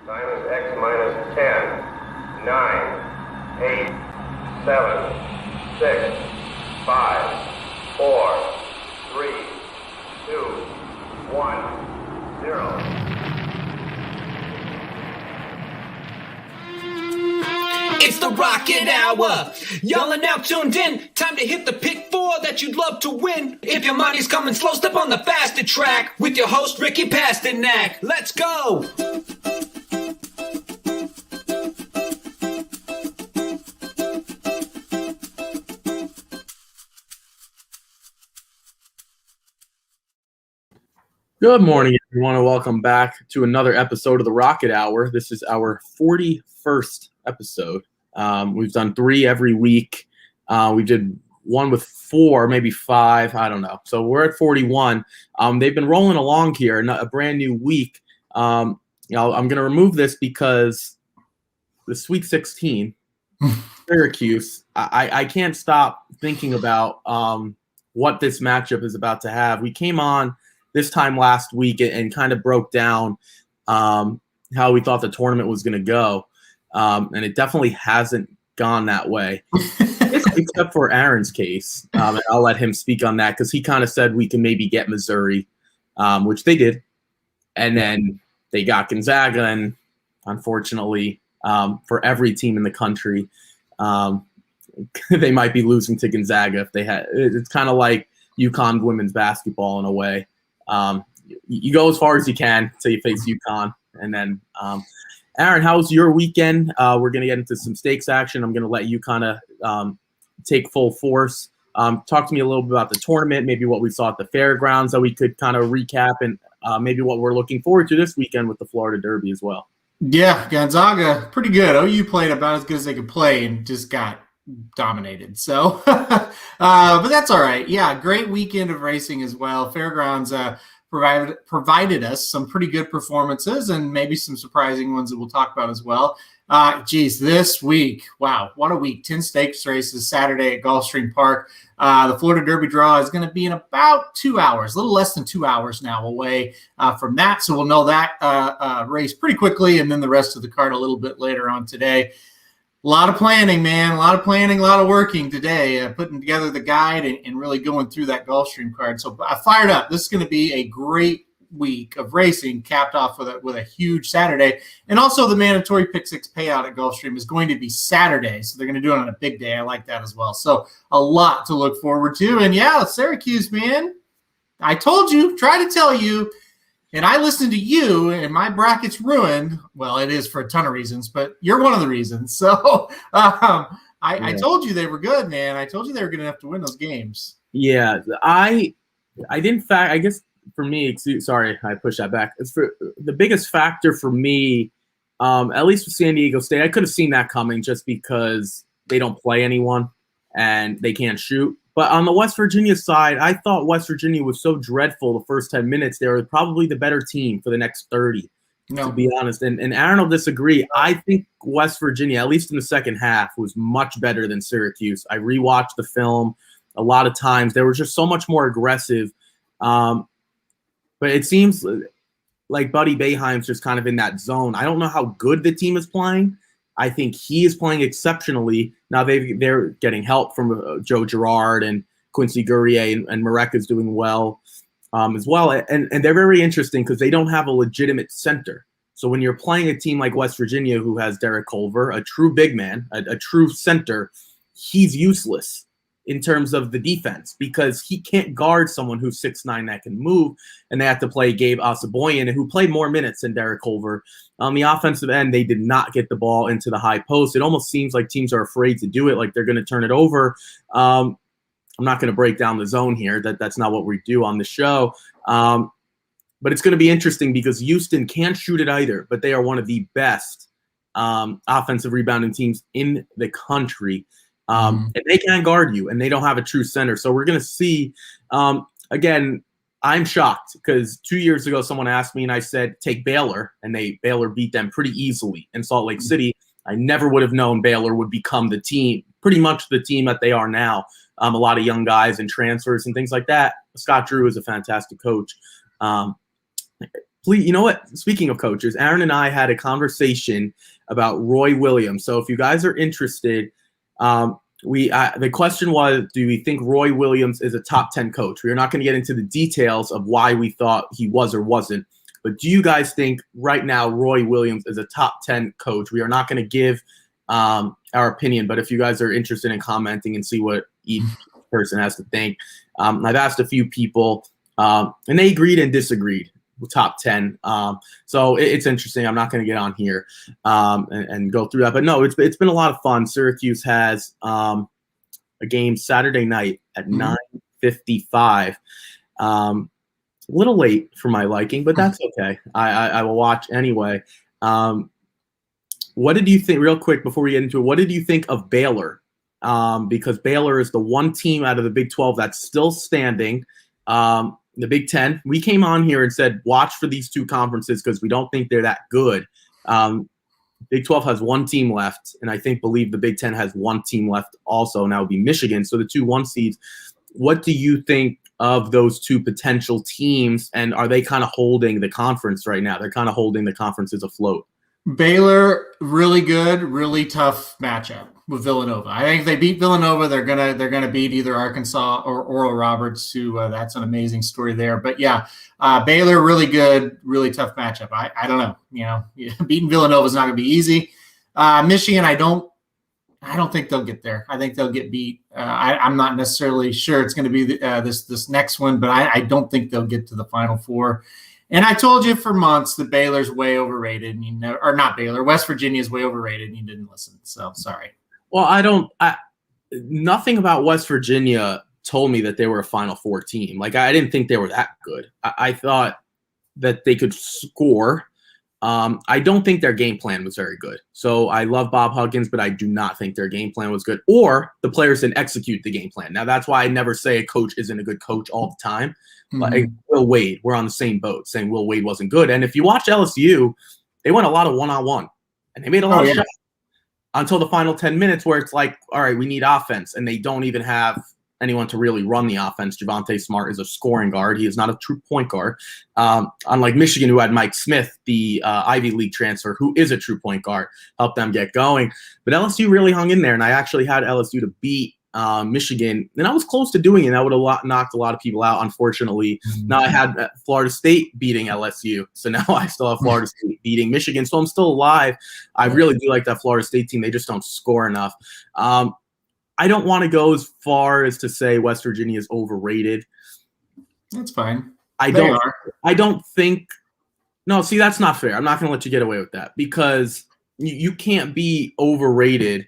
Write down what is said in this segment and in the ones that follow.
Time is X minus 10, 9, 8, 7, 6, 5, 4, 3, 2, 1, 0. It's the Rocket Hour. Y'all are now tuned in. Time to hit the pick four that you'd love to win. If your money's coming slow, step on the faster track with your host, Ricky Pasternak. Let's go. Good morning, everyone, and welcome back to another episode of the Rocket Hour. This is our 41st episode. We've done 3 every week. We did one with 4, maybe 5. I don't know. So we're at 41. They've been rolling along here, a brand new week. I'm going to remove this because the Sweet 16, Syracuse, I can't stop thinking about what this matchup is about to have. We came on this time last week and kind of broke down how we thought the tournament was going to go. And it definitely hasn't gone that way, except for Aaron's case. And I'll let him speak on that because he kind of said we can maybe get Missouri, which they did. And then they got Gonzaga. And unfortunately, for every team in the country, they might be losing to Gonzaga if they had. It's kind of like UConn women's basketball in a way. You go as far as you can until you face UConn. And then, Aaron, how was your weekend? We're going to get into some stakes action. I'm going to let you kind of take full force. Talk to me a little bit about the tournament, maybe what we saw at the fairgrounds that we could kind of recap, and maybe what we're looking forward to this weekend with the Florida Derby as well. Yeah, Gonzaga, pretty good. OU played about as good as they could play and just got dominated. So, but that's all right. Yeah, great weekend of racing as well. Fairgrounds provided us some pretty good performances and maybe some surprising ones that we'll talk about as well. This week, wow, what a week. 10 stakes races Saturday at Gulfstream Park. The Florida Derby draw is going to be in about 2 hours, a little less than 2 hours now away from that. So we'll know that race pretty quickly, and then the rest of the card a little bit later on today. A lot of planning, man. A lot of planning, a lot of working today, putting together the guide and really going through that Gulfstream card. So I fired up. This is going to be a great week of racing, capped off with a huge Saturday. And also the mandatory Pick 6 payout at Gulfstream is going to be Saturday. So they're going to do it on a big day. I like that as well. So a lot to look forward to. And yeah, Syracuse, man, I told you, try to tell you. And I listened to you, and my bracket's ruined. Well, it is for a ton of reasons, but you're one of the reasons. So I told you they were good, man. I told you they were good enough to win those games. Yeah, I didn't I guess for me, sorry, I pushed that back. It's for the biggest factor for me, at least with San Diego State. I could have seen that coming just because they don't play anyone and they can't shoot. But on the West Virginia side, I thought West Virginia was so dreadful the first 10 minutes. They were probably the better team for the next 30, to be honest. And Aaron will disagree. I think West Virginia, at least in the second half, was much better than Syracuse. I rewatched the film a lot of times. They were just so much more aggressive. But it seems like Buddy Boeheim's just kind of in that zone. I don't know how good the team is playing. I think he is playing exceptionally. Now they're getting help from Joe Girard and Quincy Guerrier, and Mareka's doing well as well. And they're very interesting because they don't have a legitimate center. So when you're playing a team like West Virginia, who has Derek Culver, a true big man, a true center, he's useless in terms of the defense because he can't guard someone who's 6'9" that can move, and they have to play Gabe Asaboyan, who played more minutes than Derek Culver. On the offensive end, they did not get the ball into the high post. It almost seems like teams are afraid to do it, like they're going to turn it over. I'm not going to break down the zone here. That's not what we do on the show. But it's going to be interesting because Houston can't shoot it either, but they are one of the best offensive rebounding teams in the country. And they can guard you, and they don't have a true center. So we're going to see, again, I'm shocked because 2 years ago someone asked me and I said, take Baylor, and Baylor beat them pretty easily in Salt Lake City. I never would have known Baylor would become the team, pretty much the team that they are now. A lot of young guys and transfers and things like that. Scott Drew is a fantastic coach. please, you know what? Speaking of coaches, Aaron and I had a conversation about Roy Williams. So if you guys are interested, the question was, do we think Roy Williams is a top 10 coach? We are not going to get into the details of why we thought he was or wasn't. But do you guys think right now Roy Williams is a top 10 coach? We are not going to give our opinion, but if you guys are interested in commenting and see what each person has to think, I've asked a few people, and they agreed and disagreed with top 10. So it's interesting. I'm not going to get on here and go through that. But no, it's been a lot of fun. Syracuse has a game Saturday night at 9:55. A little late for my liking, but that's okay. I will watch anyway. What did you think, real quick before we get into it, what did you think of Baylor? Because Baylor is the one team out of the Big 12 that's still standing. The Big 10, we came on here and said, watch for these two conferences because we don't think they're that good. Big 12 has one team left, and I believe the Big 10 has one team left also, and that would be Michigan. So the 2 1 seeds. What do you think of those two potential teams, and are they kind of holding the conference right now? They're kind of holding the conferences afloat. Baylor, really good, really tough matchup with Villanova. I think if they beat Villanova, they're gonna beat either Arkansas or Oral Roberts, who that's an amazing story there. But yeah, Baylor, really good, really tough matchup. I don't know, beating Villanova is not gonna be easy. Michigan, I don't think they'll get there. I think they'll get beat. I'm not necessarily sure it's going to be this next one, but I don't think they'll get to the Final Four. And I told you for months that Baylor's way overrated, and or not Baylor, West Virginia is way overrated, and you didn't listen. So sorry. Well, nothing about West Virginia told me that they were a Final Four team. Like, I didn't think they were that good. I thought that they could score. I don't think their game plan was very good. So I love Bob Huggins, but I do not think their game plan was good, or the players didn't execute the game plan. Now, that's why I never say a coach isn't a good coach all the time. Like Will Wade, we're on the same boat saying Will Wade wasn't good. And if you watch LSU, they went a lot of one-on-one, and they made a lot of shots until the final 10 minutes where it's like, all right, we need offense, and they don't even have anyone to really run the offense. Javonte Smart is a scoring guard. He is not a true point guard. Unlike Michigan, who had Mike Smith, the Ivy League transfer, who is a true point guard, helped them get going. But LSU really hung in there, and I actually had LSU to beat Michigan, and I was close to doing it. I would have knocked a lot of people out, unfortunately. Now I had Florida State beating LSU, so now I still have Florida State beating Michigan, so I'm still alive. I really do like that Florida State team. They just don't score enough. I don't want to go as far as to say West Virginia is overrated. That's fine. I don't think – no, see, that's not fair. I'm not going to let you get away with that because you can't be overrated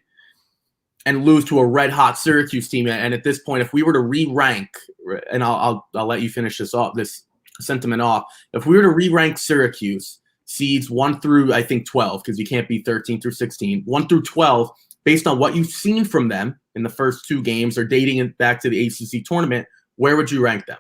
and lose to a red-hot Syracuse team. And at this point, if we were to re-rank – and I'll let you finish this sentiment off. If we were to re-rank Syracuse, seeds 1 through, I think, 12, because you can't be 13 through 16, 1 through 12, based on what you've seen from them in the first 2 games or dating it back to the ACC tournament, where would you rank them?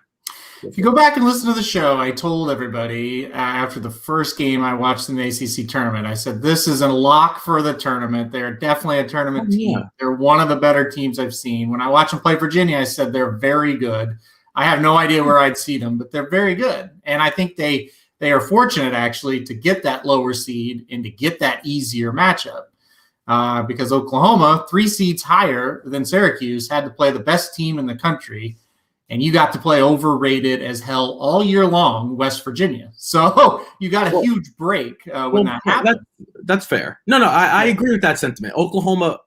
If you go back and listen to the show, I told everybody after the first game I watched in the ACC tournament, I said, this is a lock for the tournament. They're definitely a tournament team. They're one of the better teams I've seen. When I watched them play Virginia, I said they're very good. I have no idea where I'd see them, but they're very good. And I think they are fortunate, actually, to get that lower seed and to get that easier matchup. Because Oklahoma, 3 seeds higher than Syracuse, had to play the best team in the country, and you got to play overrated as hell all year long, West Virginia. So you got a huge break when that happened. That's fair. No, I agree with that sentiment. Oklahoma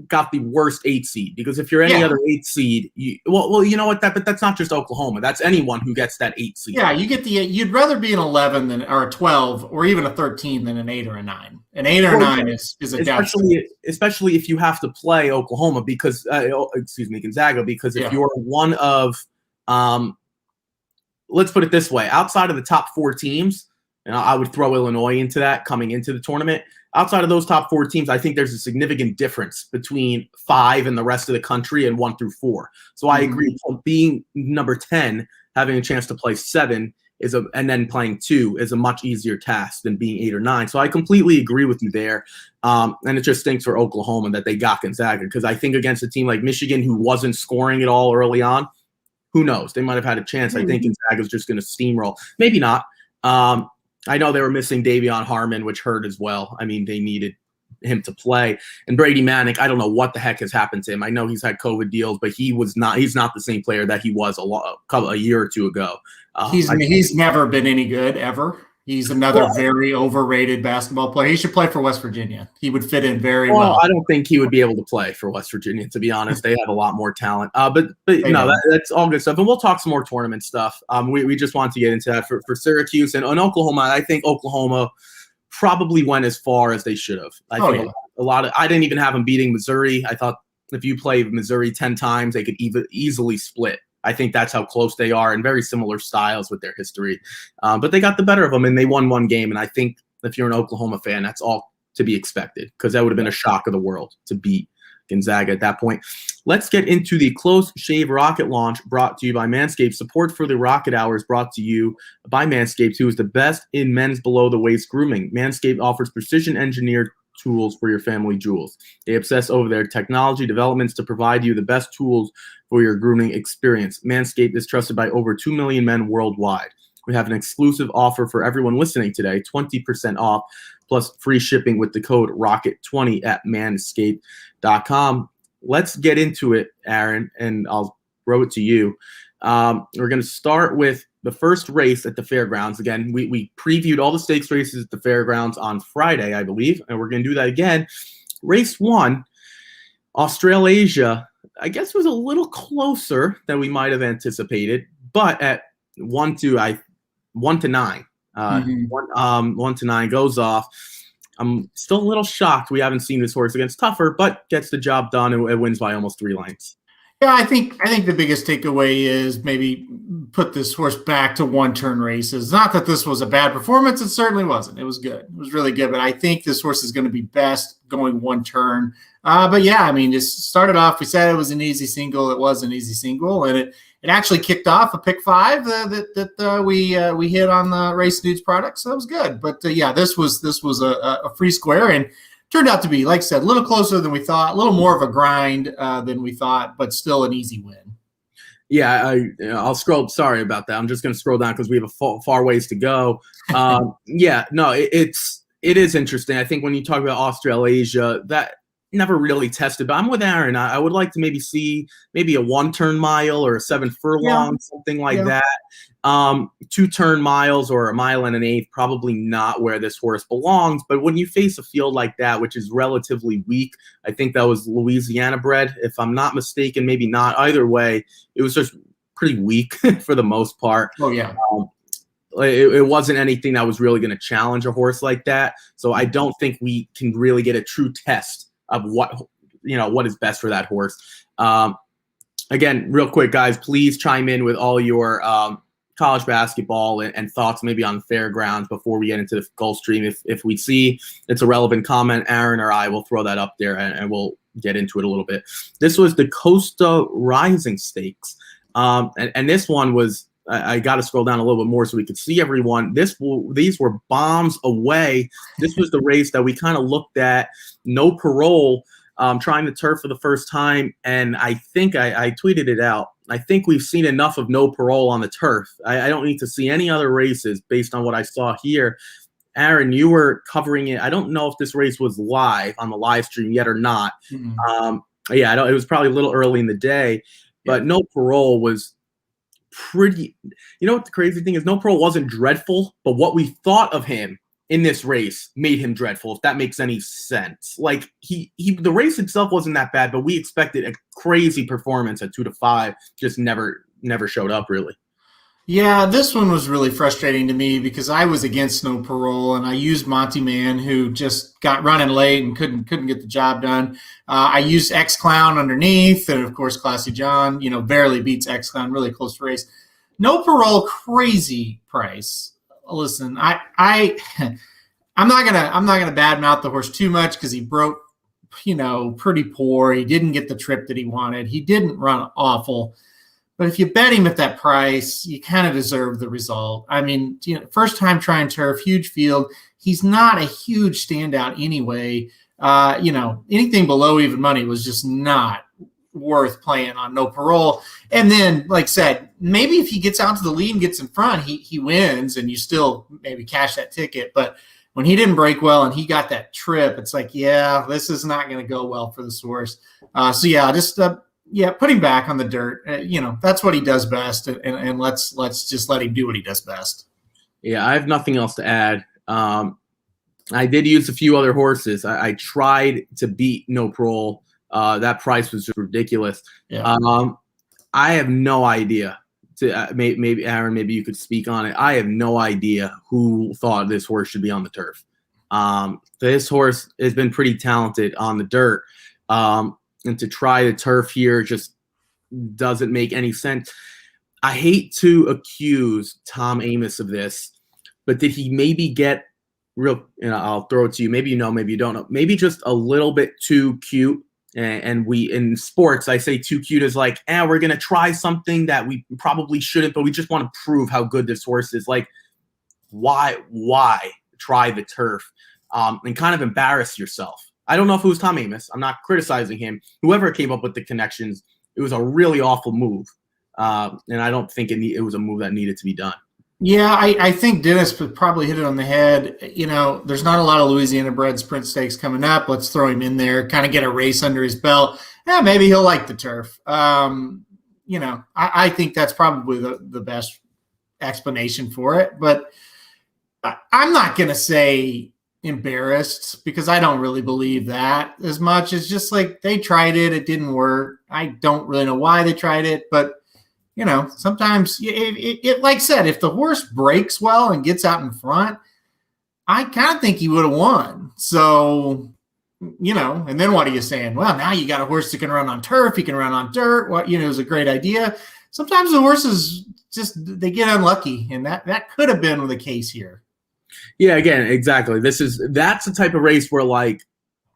got the worst 8 seed because if you're any other 8 seed, you know what? But that's not just Oklahoma. That's anyone who gets that 8 seed. Yeah, you get the 8. You'd rather be an 11 or a 12 or even a 13 than an 8 or a 9. An 8 or a 9 is a especially if you have to play Oklahoma because Gonzaga, because if you're one of let's put it this way, outside of the top 4 teams, and I would throw Illinois into that coming into the tournament. Outside of those top 4 teams, I think there's a significant difference between 5 and the rest of the country and 1 through 4. So I agree. Being number 10, having a chance to play 7 and then playing 2 is a much easier task than being 8 or 9. So I completely agree with you there. And it just stinks for Oklahoma that they got Gonzaga because I think against a team like Michigan who wasn't scoring at all early on, who knows? They might have had a chance. I think Gonzaga's just going to steamroll. Maybe not. I know they were missing Davion Harmon, which hurt as well. I mean, they needed him to play. And Brady Manick, I don't know what the heck has happened to him. I know he's had COVID deals, but he's not the same player that he was a year or two ago. He's never been any good ever. He's another very overrated basketball player. He should play for West Virginia. He would fit in very well. I don't think he would be able to play for West Virginia, to be honest. They have a lot more talent. But no, that's all good stuff. And we'll talk some more tournament stuff. We just want to get into that for Syracuse and Oklahoma. I think Oklahoma probably went as far as they should have. I think I didn't even have them beating Missouri. I thought if you play Missouri 10 times, they could easily split. I think that's how close they are, and very similar styles with their history. But they got the better of them, and they won one game. And I think if you're an Oklahoma fan, that's all to be expected, because that would have been a shock of the world to beat Gonzaga at that point. Let's get into the Close Shave Rocket launch, brought to you by Manscaped. Support for the Rocket Hours brought to you by Manscaped, who is the best in men's below-the-waist grooming. Manscaped offers precision-engineered tools for your family jewels. They obsess over their technology developments to provide you the best tools for your grooming experience. Manscaped is trusted by over 2 million men worldwide. We have an exclusive offer for everyone listening today, 20% off plus free shipping with the code ROCKET20 at manscaped.com. Let's get into it, Aaron, and I'll throw it to you. We're going to start with the first race at the fairgrounds. Again, we previewed all the stakes races at the fairgrounds on Friday, I believe, and we're going to do that again. Race 1, Australasia, I guess was a little closer than we might have anticipated, but at 1 to 9. 1 to 9 goes off. I'm still a little shocked we haven't seen this horse against Tougher, but gets the job done and it wins by almost 3 lengths. Yeah, I think the biggest takeaway is maybe put this horse back to one-turn races. Not that this was a bad performance. It certainly wasn't. It was good. It was really good. But I think this horse is going to be best going one turn. But yeah, I mean, just started off. We said it was an easy single. It was an easy single, and it actually kicked off a pick 5 that we hit on the Race Dudes product. So that was good. But yeah, this was a free square and turned out to be, like I said, a little closer than we thought, a little more of a grind than we thought, but still an easy win. Yeah, I'll scroll. Sorry about that. I'm just going to scroll down because we have a far ways to go. Yeah, no, it is interesting. I think when you talk about Australasia, that never really tested. But I'm with Aaron. I would like to maybe see a 1-turn mile or a 7 furlong, something like that. 2-turn miles or a 1 1/8, probably not where this horse belongs. But when you face a field like that, which is relatively weak, I think that was Louisiana bred, if I'm not mistaken, maybe not. Either way, it was just pretty weak for the most part. Oh yeah. It wasn't anything that was really going to challenge a horse like that. So I don't think we can really get a true test of what is best for that horse. Again, real quick, guys, please chime in with all your college basketball and thoughts maybe on fairgrounds before we get into the Gulfstream. If we see it's a relevant comment, Aaron or I will throw that up there and we'll get into it a little bit. This was the Costa Rising Stakes. And this one was, I got to scroll down a little bit more so we could see everyone. These were bombs away. This was the race that we kind of looked at. No Parole, trying the turf for the first time. And I think I tweeted it out. I think we've seen enough of No Parole on the turf. I don't need to see any other races based on what I saw here. Aaron, you were covering it. I don't know if this race was live on the live stream yet or not. Mm-hmm. Yeah, it was probably a little early in the day. But No Parole was pretty. You know what the crazy thing is? No Parole wasn't dreadful, but what we thought of him in this race made him dreadful, if that makes any sense. Like the race itself wasn't that bad, but we expected a crazy performance at 2 to 5. Just never showed up really. Yeah, this one was really frustrating to me because I was against No Parole and I used Monty Man, who just got running late and couldn't get the job done. I used X Clown underneath, and of course Classy John, barely beats X Clown, really close race. No Parole, crazy price. Listen, I'm not gonna badmouth the horse too much because he broke, pretty poor. He didn't get the trip that he wanted. He didn't run awful. But if you bet him at that price, you kind of deserve the result. I mean, first time trying turf, huge field. He's not a huge standout anyway. Anything below even money was just not worth playing on no parole. And then, like I said, maybe if he gets out to the lead and gets in front, he wins, and you still maybe cash that ticket. But when he didn't break well and he got that trip, it's like, yeah, this is not going to go well for this horse. So yeah, just put him back on the dirt. That's what he does best, and let's just let him do what he does best. Yeah, I have nothing else to add. I did use a few other horses. I tried to beat No Parole. That price was just ridiculous. Yeah. I have no idea. Maybe Aaron, maybe you could speak on it. I have no idea who thought this horse should be on the turf. This horse has been pretty talented on the dirt, and to try the turf here just doesn't make any sense. I hate to accuse Tom Amoss of this, but did he maybe get real? I'll throw it to you. Maybe you know, maybe you don't know. Maybe just a little bit too cute. And we in sports, I say too cute is like, we're gonna try something that we probably shouldn't, but we just want to prove how good this horse is. Like, why try the turf and kind of embarrass yourself? I don't know if it was Tom Amoss. I'm not criticizing him. Whoever came up with the connections, it was a really awful move, and I don't think it was a move that needed to be done. Yeah, I think Dennis probably hit it on the head. There's not a lot of Louisiana bred sprint stakes coming up. Let's throw him in there, kind of get a race under his belt. Yeah, maybe he'll like the turf. I think that's probably the best explanation for it. But I'm not going to say embarrassed, because I don't really believe that as much. It's just like they tried it. It didn't work. I don't really know why they tried it, but sometimes it like I said, if the horse breaks well and gets out in front, I kind of think he would have won. So, and then what are you saying? Well, now you got a horse that can run on turf. He can run on dirt. It was a great idea. Sometimes the horses they get unlucky, and that could have been the case here. Yeah, again, exactly. That's the type of race where, like,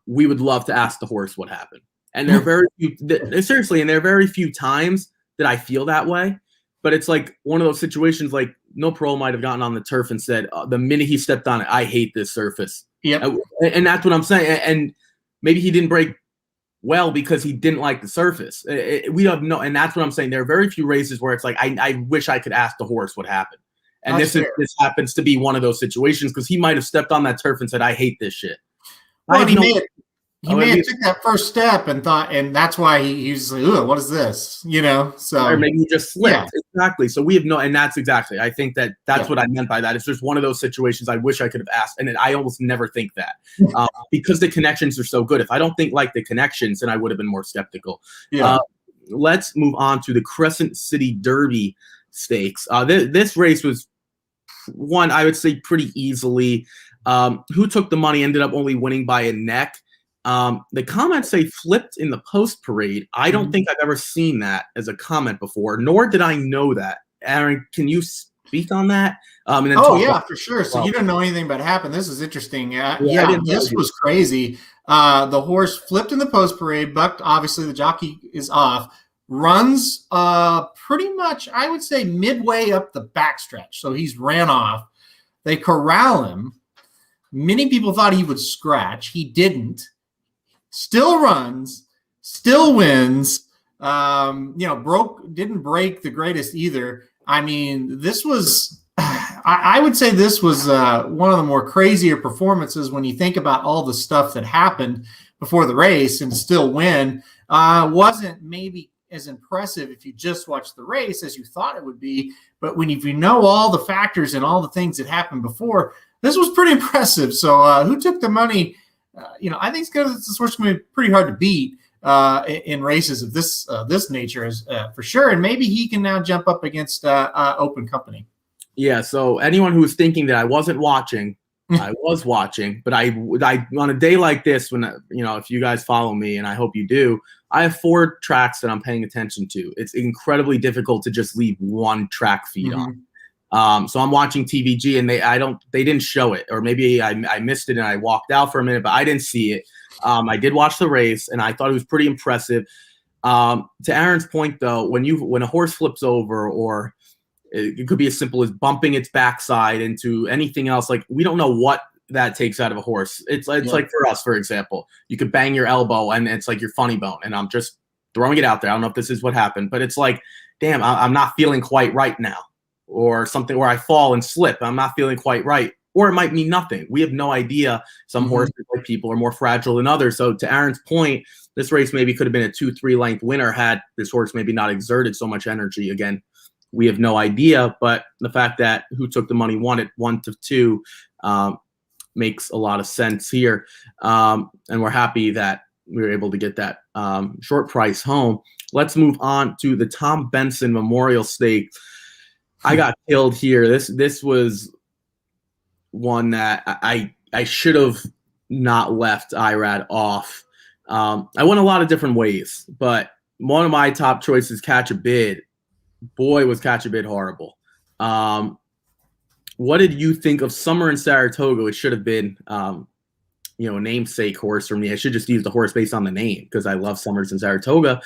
we would love to ask the horse what happened. And there are very few, seriously, and there are very few times that I feel that way, but it's like one of those situations, like No Parole might have gotten on the turf and said, the minute he stepped on it, I hate this surface. Yeah. And that's what I'm saying. And maybe he didn't break well because he didn't like the surface. We don't know. And that's what I'm saying. There are very few races where it's like, I wish I could ask the horse what happened. And this happens to be one of those situations, because he might have stepped on that turf and said, I hate this shit. Well, he may have took that first step and thought, and that's why he's like, "Ooh, what is this?" So or maybe he just slipped. Yeah. Exactly. So we have and that's exactly. I think that's what I meant by that. It's just one of those situations I wish I could have asked, and I almost never think that because the connections are so good. If I don't think like the connections, then I would have been more skeptical. Yeah. Let's move on to the Crescent City Derby Stakes. This race was won, I would say, pretty easily. Who took the money ended up only winning by a neck. The comments say flipped in the post parade. I don't think I've ever seen that as a comment before, nor did I know that. Aaron, can you speak on that? And then for sure. So you didn't know anything about what happened. This is interesting. This was crazy. The horse flipped in the post parade, bucked. Obviously, the jockey is off. Runs pretty much, I would say, midway up the backstretch. So he's ran off. They corral him. Many people thought he would scratch. He didn't. Still runs, still wins. Didn't break the greatest either. I mean, this was, I would say this was one of the more crazier performances when you think about all the stuff that happened before the race, and still win. Wasn't maybe as impressive if you just watched the race as you thought it would be. But if you know all the factors and all the things that happened before, this was pretty impressive. So who took the money? I think this horse going to be pretty hard to beat in races of this nature, for sure. And maybe he can now jump up against Open Company. Yeah. So anyone who was thinking that I wasn't watching, I was watching. But I on a day like this, when if you guys follow me, and I hope you do, I have 4 tracks that I'm paying attention to. It's incredibly difficult to just leave one track feed on. So I'm watching TVG, and they didn't show it, or maybe I missed it and I walked out for a minute, but I didn't see it. I did watch the race, and I thought it was pretty impressive. To Aaron's point, though, when a horse flips over, or it could be as simple as bumping its backside into anything else, like, we don't know what that takes out of a horse. It's like for us, for example, you could bang your elbow and it's like your funny bone, and I'm just throwing it out there. I don't know if this is what happened, but it's like, damn, I'm not feeling quite right now, or something, or I fall and slip. I'm not feeling quite right. Or it might mean nothing. We have no idea. Some horses, like people, are more fragile than others. So to Aaron's point, this race maybe could have been a 2-3 length winner had this horse maybe not exerted so much energy. Again, we have no idea. But the fact that Who Took the Money won it 1-2 makes a lot of sense here. And we're happy that we were able to get that short price home. Let's move on to the Tom Benson Memorial Stakes. I got killed here. This was one that I should have not left Irad off. I went a lot of different ways, but one of my top choices, Catch a Bid. Boy, was Catch a Bid horrible. What did you think of Summer in Saratoga? It should have been, a namesake horse for me. I should just use the horse based on the name because I love Summers in Saratoga.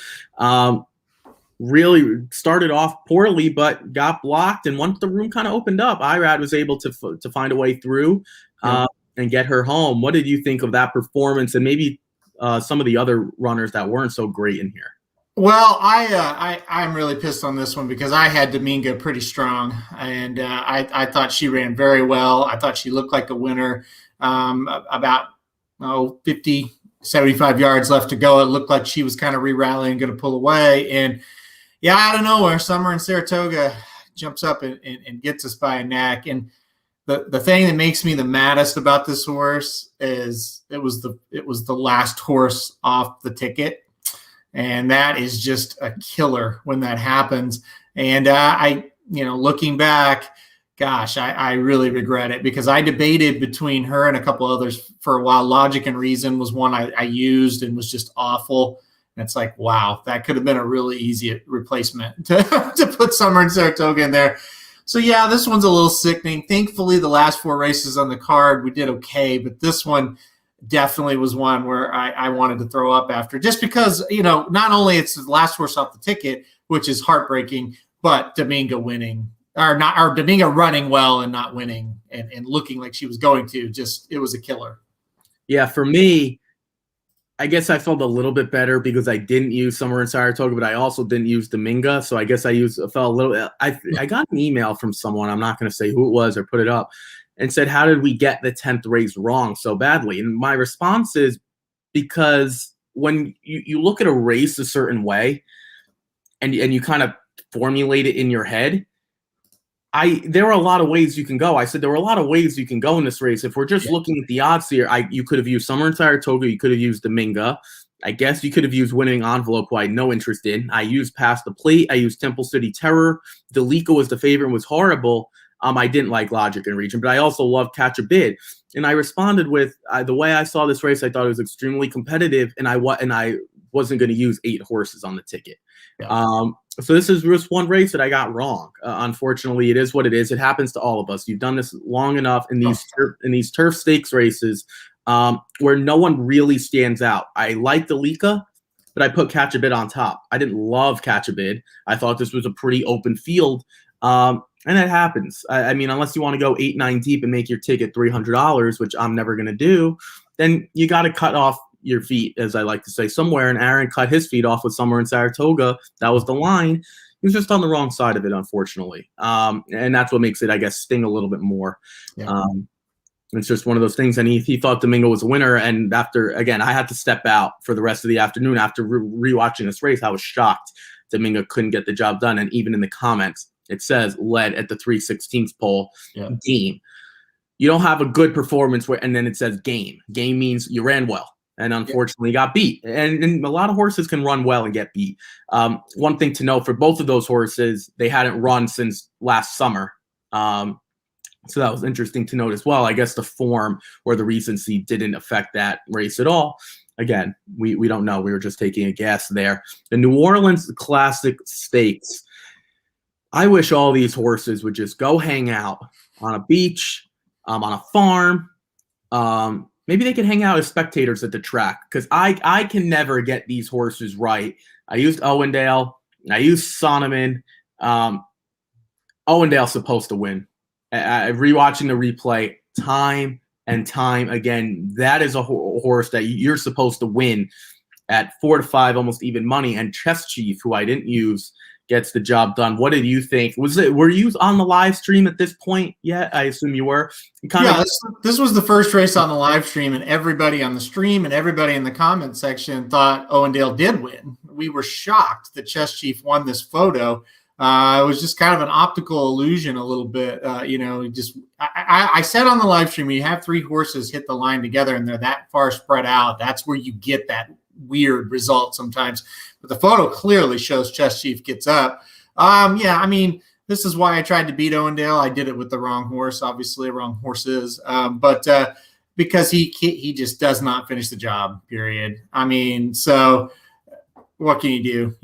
Really started off poorly, but got blocked. And once the room kind of opened up, Irad was able to find a way through and get her home. What did you think of that performance, and maybe some of the other runners that weren't so great in here? Well, I'm really pissed on this one because I had Dominga pretty strong, and I thought she ran very well. I thought she looked like a winner. About 50, 75 yards left to go. It looked like she was kind of re-rallying, going to pull away. And yeah, out of nowhere, Summer in Saratoga jumps up and gets us by a neck. And the thing that makes me the maddest about this horse is it was the last horse off the ticket. And that is just a killer when that happens. And looking back, gosh, I really regret it because I debated between her and a couple others for a while. Logic and Reason was one I used and was just awful. And it's like, wow, that could have been a really easy replacement to put Summer in Saratoga in there. So, yeah, this one's a little sickening. Thankfully, the last 4 races on the card, we did okay. But this one definitely was one where I wanted to throw up after. Just because, not only it's the last horse off the ticket, which is heartbreaking, but Dominga winning. Or Dominga running well and not winning and looking like she was going to. It was a killer. Yeah, for me, I guess I felt a little bit better because I didn't use Summer in Saratoga, but I also didn't use Dominga. So I guess I felt a little. I got an email from someone. I'm not going to say who it was or put it up, and said, "How did we get the 10th race wrong so badly?" And my response is because when you look at a race a certain way, and you kind of formulate it in your head. There were a lot of ways you can go. I said there were a lot of ways you can go in this race. If we're just looking at the odds here, you could have used Summer in Saratoga. You could have used Dominga. I guess you could have used Winning Envelope, who I had no interest in. I used Past the Plate. I used Temple City Terror. Delica was the favorite and was horrible. I didn't like Logic and Region, but I also loved Catch a Bid. And I responded with the way I saw this race, I thought it was extremely competitive, and I wasn't going to use 8 horses on the ticket. Yeah. So this is just one race that I got wrong. Unfortunately, it is what it is. It happens to all of us. You've done this long enough in these turf stakes races where no one really stands out. I like Delica, but I put Catch a Bid on top. I didn't love Catch a Bid. I thought this was a pretty open field, and it happens. I mean, unless you want to go 8-9 deep and make your ticket $300, which I'm never going to do, then you got to cut off your feet, as I like to say, somewhere. And Aaron cut his feet off with Summer in Saratoga. That was the line. He was just on the wrong side of it, unfortunately. And that's what makes it, I guess, sting a little bit more. Yeah. It's just one of those things. And he thought Domingo was a winner. And after, again, I had to step out for the rest of the afternoon. After rewatching this race, I was shocked Domingo couldn't get the job done. And even in the comments, it says led at the 3/16 pole game. You don't have a good performance and then it says game. Game means you ran well. And unfortunately got beat. And a lot of horses can run well and get beat. One thing to note for both of those horses, they hadn't run since last summer. So that was interesting to note as well. I guess the form or the recency didn't affect that race at all. Again, we don't know. We were just taking a guess there. The New Orleans Classic Stakes. I wish all these horses would just go hang out on a beach, on a farm. Maybe they could hang out as spectators at the track because I can never get these horses right. I used Owendale. I used Sonneman. Owendale's supposed to win. Rewatching the replay time and time again, that is a horse that you're supposed to win at 4-5, almost even money. And Chess Chief, who I didn't use, gets the job done. What did you think? Were you on the live stream at this point yet? I assume you were. This was the first race on the live stream, and everybody on the stream and everybody in the comment section thought Owendale did win. We were shocked that Chess Chief won this photo. It was just kind of an optical illusion a little bit. I said on the live stream, when you have 3 horses hit the line together and they're that far spread out, that's where you get that weird result sometimes. But the photo clearly shows Chess Chief gets up. This is why I tried to beat Owendale. I did it with the wrong horse, obviously, wrong horses. Because he just does not finish the job, period. So what can you do?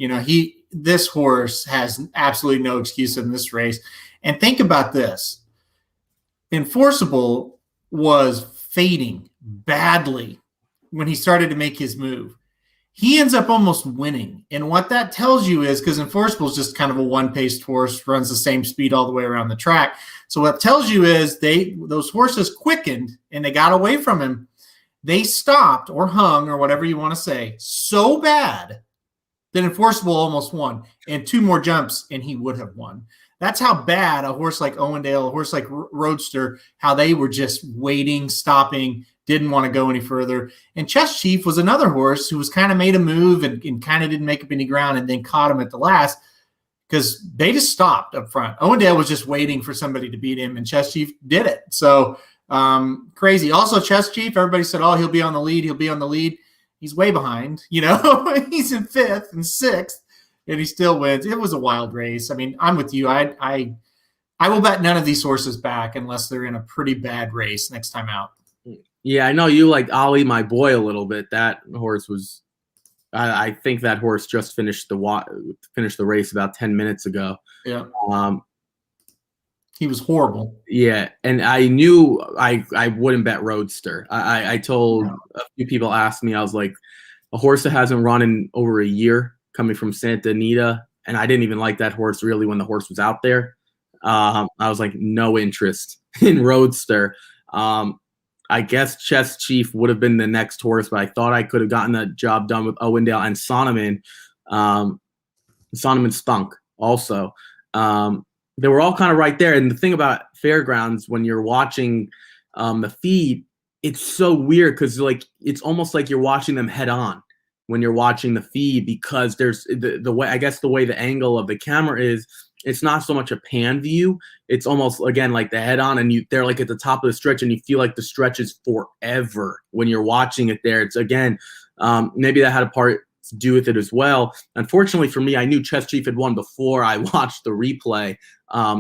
This horse has absolutely no excuse in this race. And think about this. Enforceable was fading badly when he started to make his move. He ends up almost winning. And what that tells you is, because Enforceable is just kind of a one-paced horse, runs the same speed all the way around the track. So what it tells you is those horses quickened and they got away from him. They stopped or hung or whatever you want to say so bad that Enforceable almost won. And 2 more jumps and he would have won. That's how bad a horse like Owendale, a horse like Roadster, how they were just waiting, stopping, didn't want to go any further. And Chess Chief was another horse who was kind of made a move and kind of didn't make up any ground and then caught him at the last because they just stopped up front. Owendale was just waiting for somebody to beat him, and Chess Chief did it. So crazy. Also, Chess Chief, everybody said, oh, he'll be on the lead. He'll be on the lead. He's way behind. He's in 5th and 6th, and he still wins. It was a wild race. I'm with you. I will bet none of these horses back unless they're in a pretty bad race next time out. Yeah, I know you like Ollie, my boy, a little bit. That horse was, I think that horse just finished the race about 10 minutes ago. Yeah. He was horrible. Yeah, and I knew I wouldn't bet Roadster. I told a few people asked me, I was like, a horse that hasn't run in over a year coming from Santa Anita, and I didn't even like that horse really when the horse was out there. I was like, no interest in Roadster. I guess Chess Chief would have been the next horse, but I thought I could have gotten that job done with Owendale and Sonneman. Sonneman stunk also. They were all kind of right there. And the thing about Fairgrounds, when you're watching the feed, it's so weird because it's almost like you're watching them head on when you're watching the feed, because there's the way, I guess the way the angle of the camera is, it's not so much a pan view. It's almost, again, like the head on, and they're like at the top of the stretch and you feel like the stretch is forever when you're watching it there. It's, again, maybe that had a part to do with it as well. Unfortunately for me, I knew Chess Chief had won before I watched the replay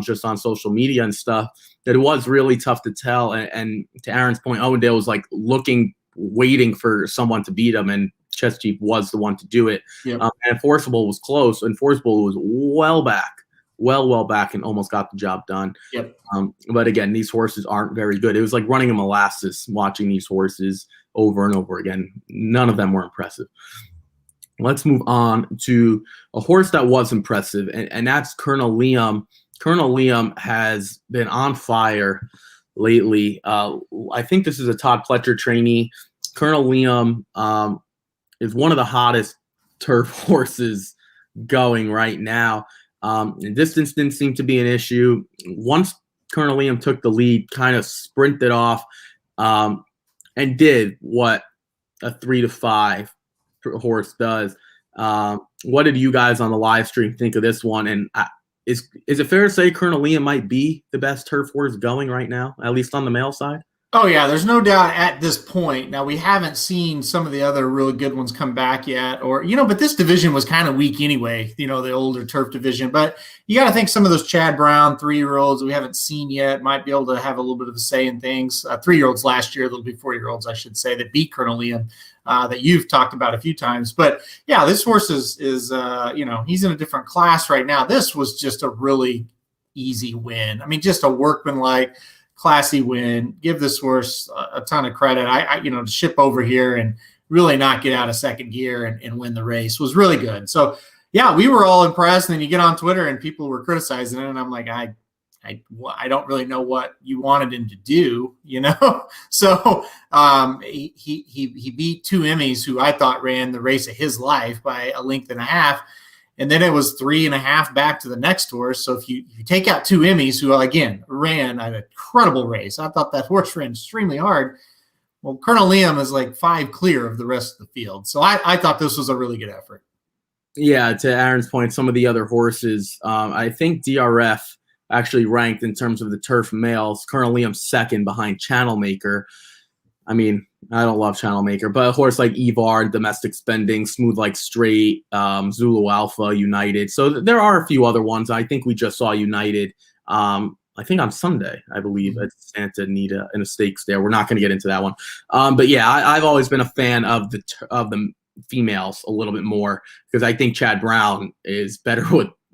just on social media and stuff, that it was really tough to tell. And to Aaron's point, Owendale was like waiting for someone to beat him, and Chess Chief was the one to do it. Yep. And Enforceable was close. Enforceable was well back and almost got the job done. Yep. But again, these horses aren't very good. It was like running a molasses watching these horses over and over again. None of them were impressive. Let's move on to a horse that was impressive, and that's Colonel Liam. Colonel Liam has been on fire lately. I think this is a Todd Pletcher trainee. Colonel Liam is one of the hottest turf horses going right now. Distance didn't seem to be an issue. Once Colonel Liam took the lead, kind of sprinted off and did what a 3-5 horse does. What did you guys on the live stream think of this one? And is it fair to say Colonel Liam might be the best turf horse going right now, at least on the male side? Oh, yeah, there's no doubt at this point. Now, we haven't seen some of the other really good ones come back yet, but this division was kind of weak anyway, the older turf division. But you got to think some of those Chad Brown 3-year-olds we haven't seen yet might be able to have a little bit of a say in things. 3-year-olds last year, there'll be 4-year-olds, I should say, that beat Colonel Liam that you've talked about a few times. But, yeah, this horse is he's in a different class right now. This was just a really easy win. Just a workmanlike, classy win. Give this horse a ton of credit. To ship over here and really not get out of second gear and win the race was really good. So yeah, we were all impressed. And then you get on Twitter and people were criticizing it, and I'm like, I I don't really know what you wanted him to do, you know? So he beat two Emmys who I thought ran the race of his life by a length and a half. And then it was 3.5 back to the next horse. So if you take out two Emmys who, again, ran an incredible race, I thought that horse ran extremely hard. Well, Colonel Liam is like 5 clear of the rest of the field. So I thought this was a really good effort. Yeah, to Aaron's point, some of the other horses, I think DRF actually ranked in terms of the turf males, Colonel Liam second behind Channel Maker. I mean, I don't love Channel Maker, but a horse like Evar, Domestic Spending, Smooth Like Straight, Zulu Alpha, United. So there are a few other ones. I think we just saw United, I think on Sunday, I believe, at Santa Anita in a stakes there. We're not going to get into that one. But yeah, I've always been a fan of the females a little bit more because I think Chad Brown is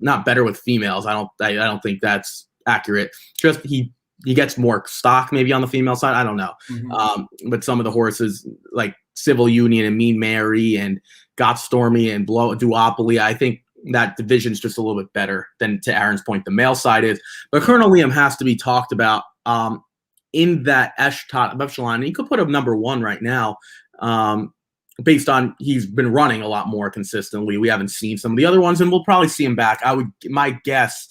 not better with females. I don't think that's accurate. Just he gets more stock maybe on the female side. I don't know. Mm-hmm. But some of the horses like Civil Union and Mean Mary and Got Stormy and Duopoly, I think that division's just a little bit better than, to Aaron's point, the male side is. But Colonel Liam has to be talked about in that echelon. And you could put him number 1 right now based on he's been running a lot more consistently. We haven't seen some of the other ones, and we'll probably see him back. My guess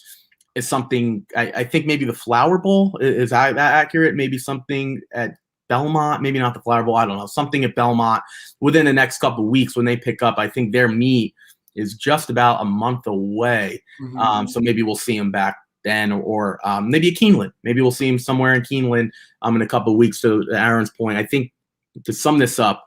is something, I think maybe the Flower Bowl. Is that accurate? Maybe something at Belmont, maybe not the Flower Bowl. I don't know. Something at Belmont within the next couple of weeks when they pick up. I think their meet is just about a month away. Mm-hmm. So maybe we'll see him back then, or maybe at Keeneland. Maybe we'll see him somewhere in Keeneland in a couple of weeks. To Aaron's point, I think to sum this up,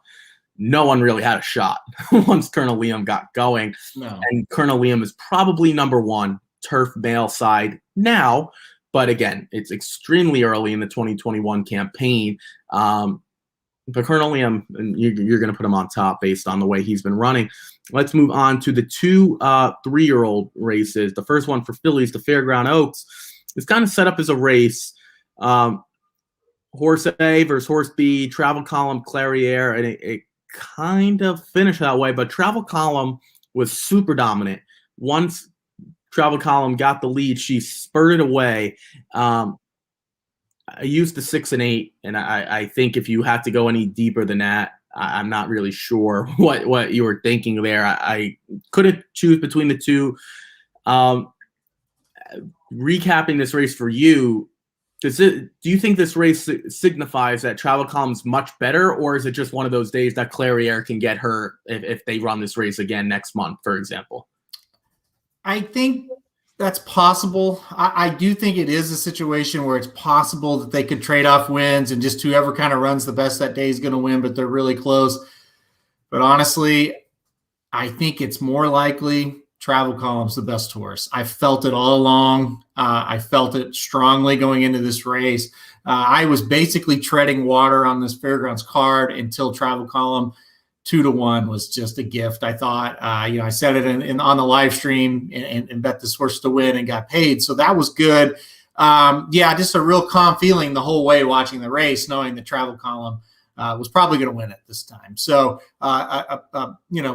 no one really had a shot once Colonel Liam got going. No. And Colonel Liam is probably number 1 turf male side now. But again, it's extremely early in the 2021 campaign. But Colonel Liam, you're going to put him on top based on the way he's been running. Let's move on to the 2 3-year-old races. The first one for fillies, the Fairground Oaks, is kind of set up as a race. Horse A versus Horse B, Travel Column, Clairiere, and it kind of finished that way. But Travel Column was super dominant. Once Travel Column got the lead, she spurted away. I used the 6 and 8, and I think if you had to go any deeper than that, I'm not really sure what you were thinking there. I couldn't choose between the two. Recapping this race for you, do you think this race signifies that Travel Column's much better, or is it just one of those days that Clairiere can get her if they run this race again next month, for example? I think that's possible. I do think it is a situation where it's possible that they could trade off wins and just whoever kind of runs the best that day is going to win, but they're really close. But honestly, I think it's more likely Travel Column's the best horse. I felt it all along. I felt it strongly going into this race. I was basically treading water on this Fairgrounds card until Travel Column 2-1 was just a gift. I thought, I said it on the live stream and bet this horse to win and got paid. So that was good. Just a real calm feeling the whole way watching the race, knowing the Travel Column was probably going to win it this time. So,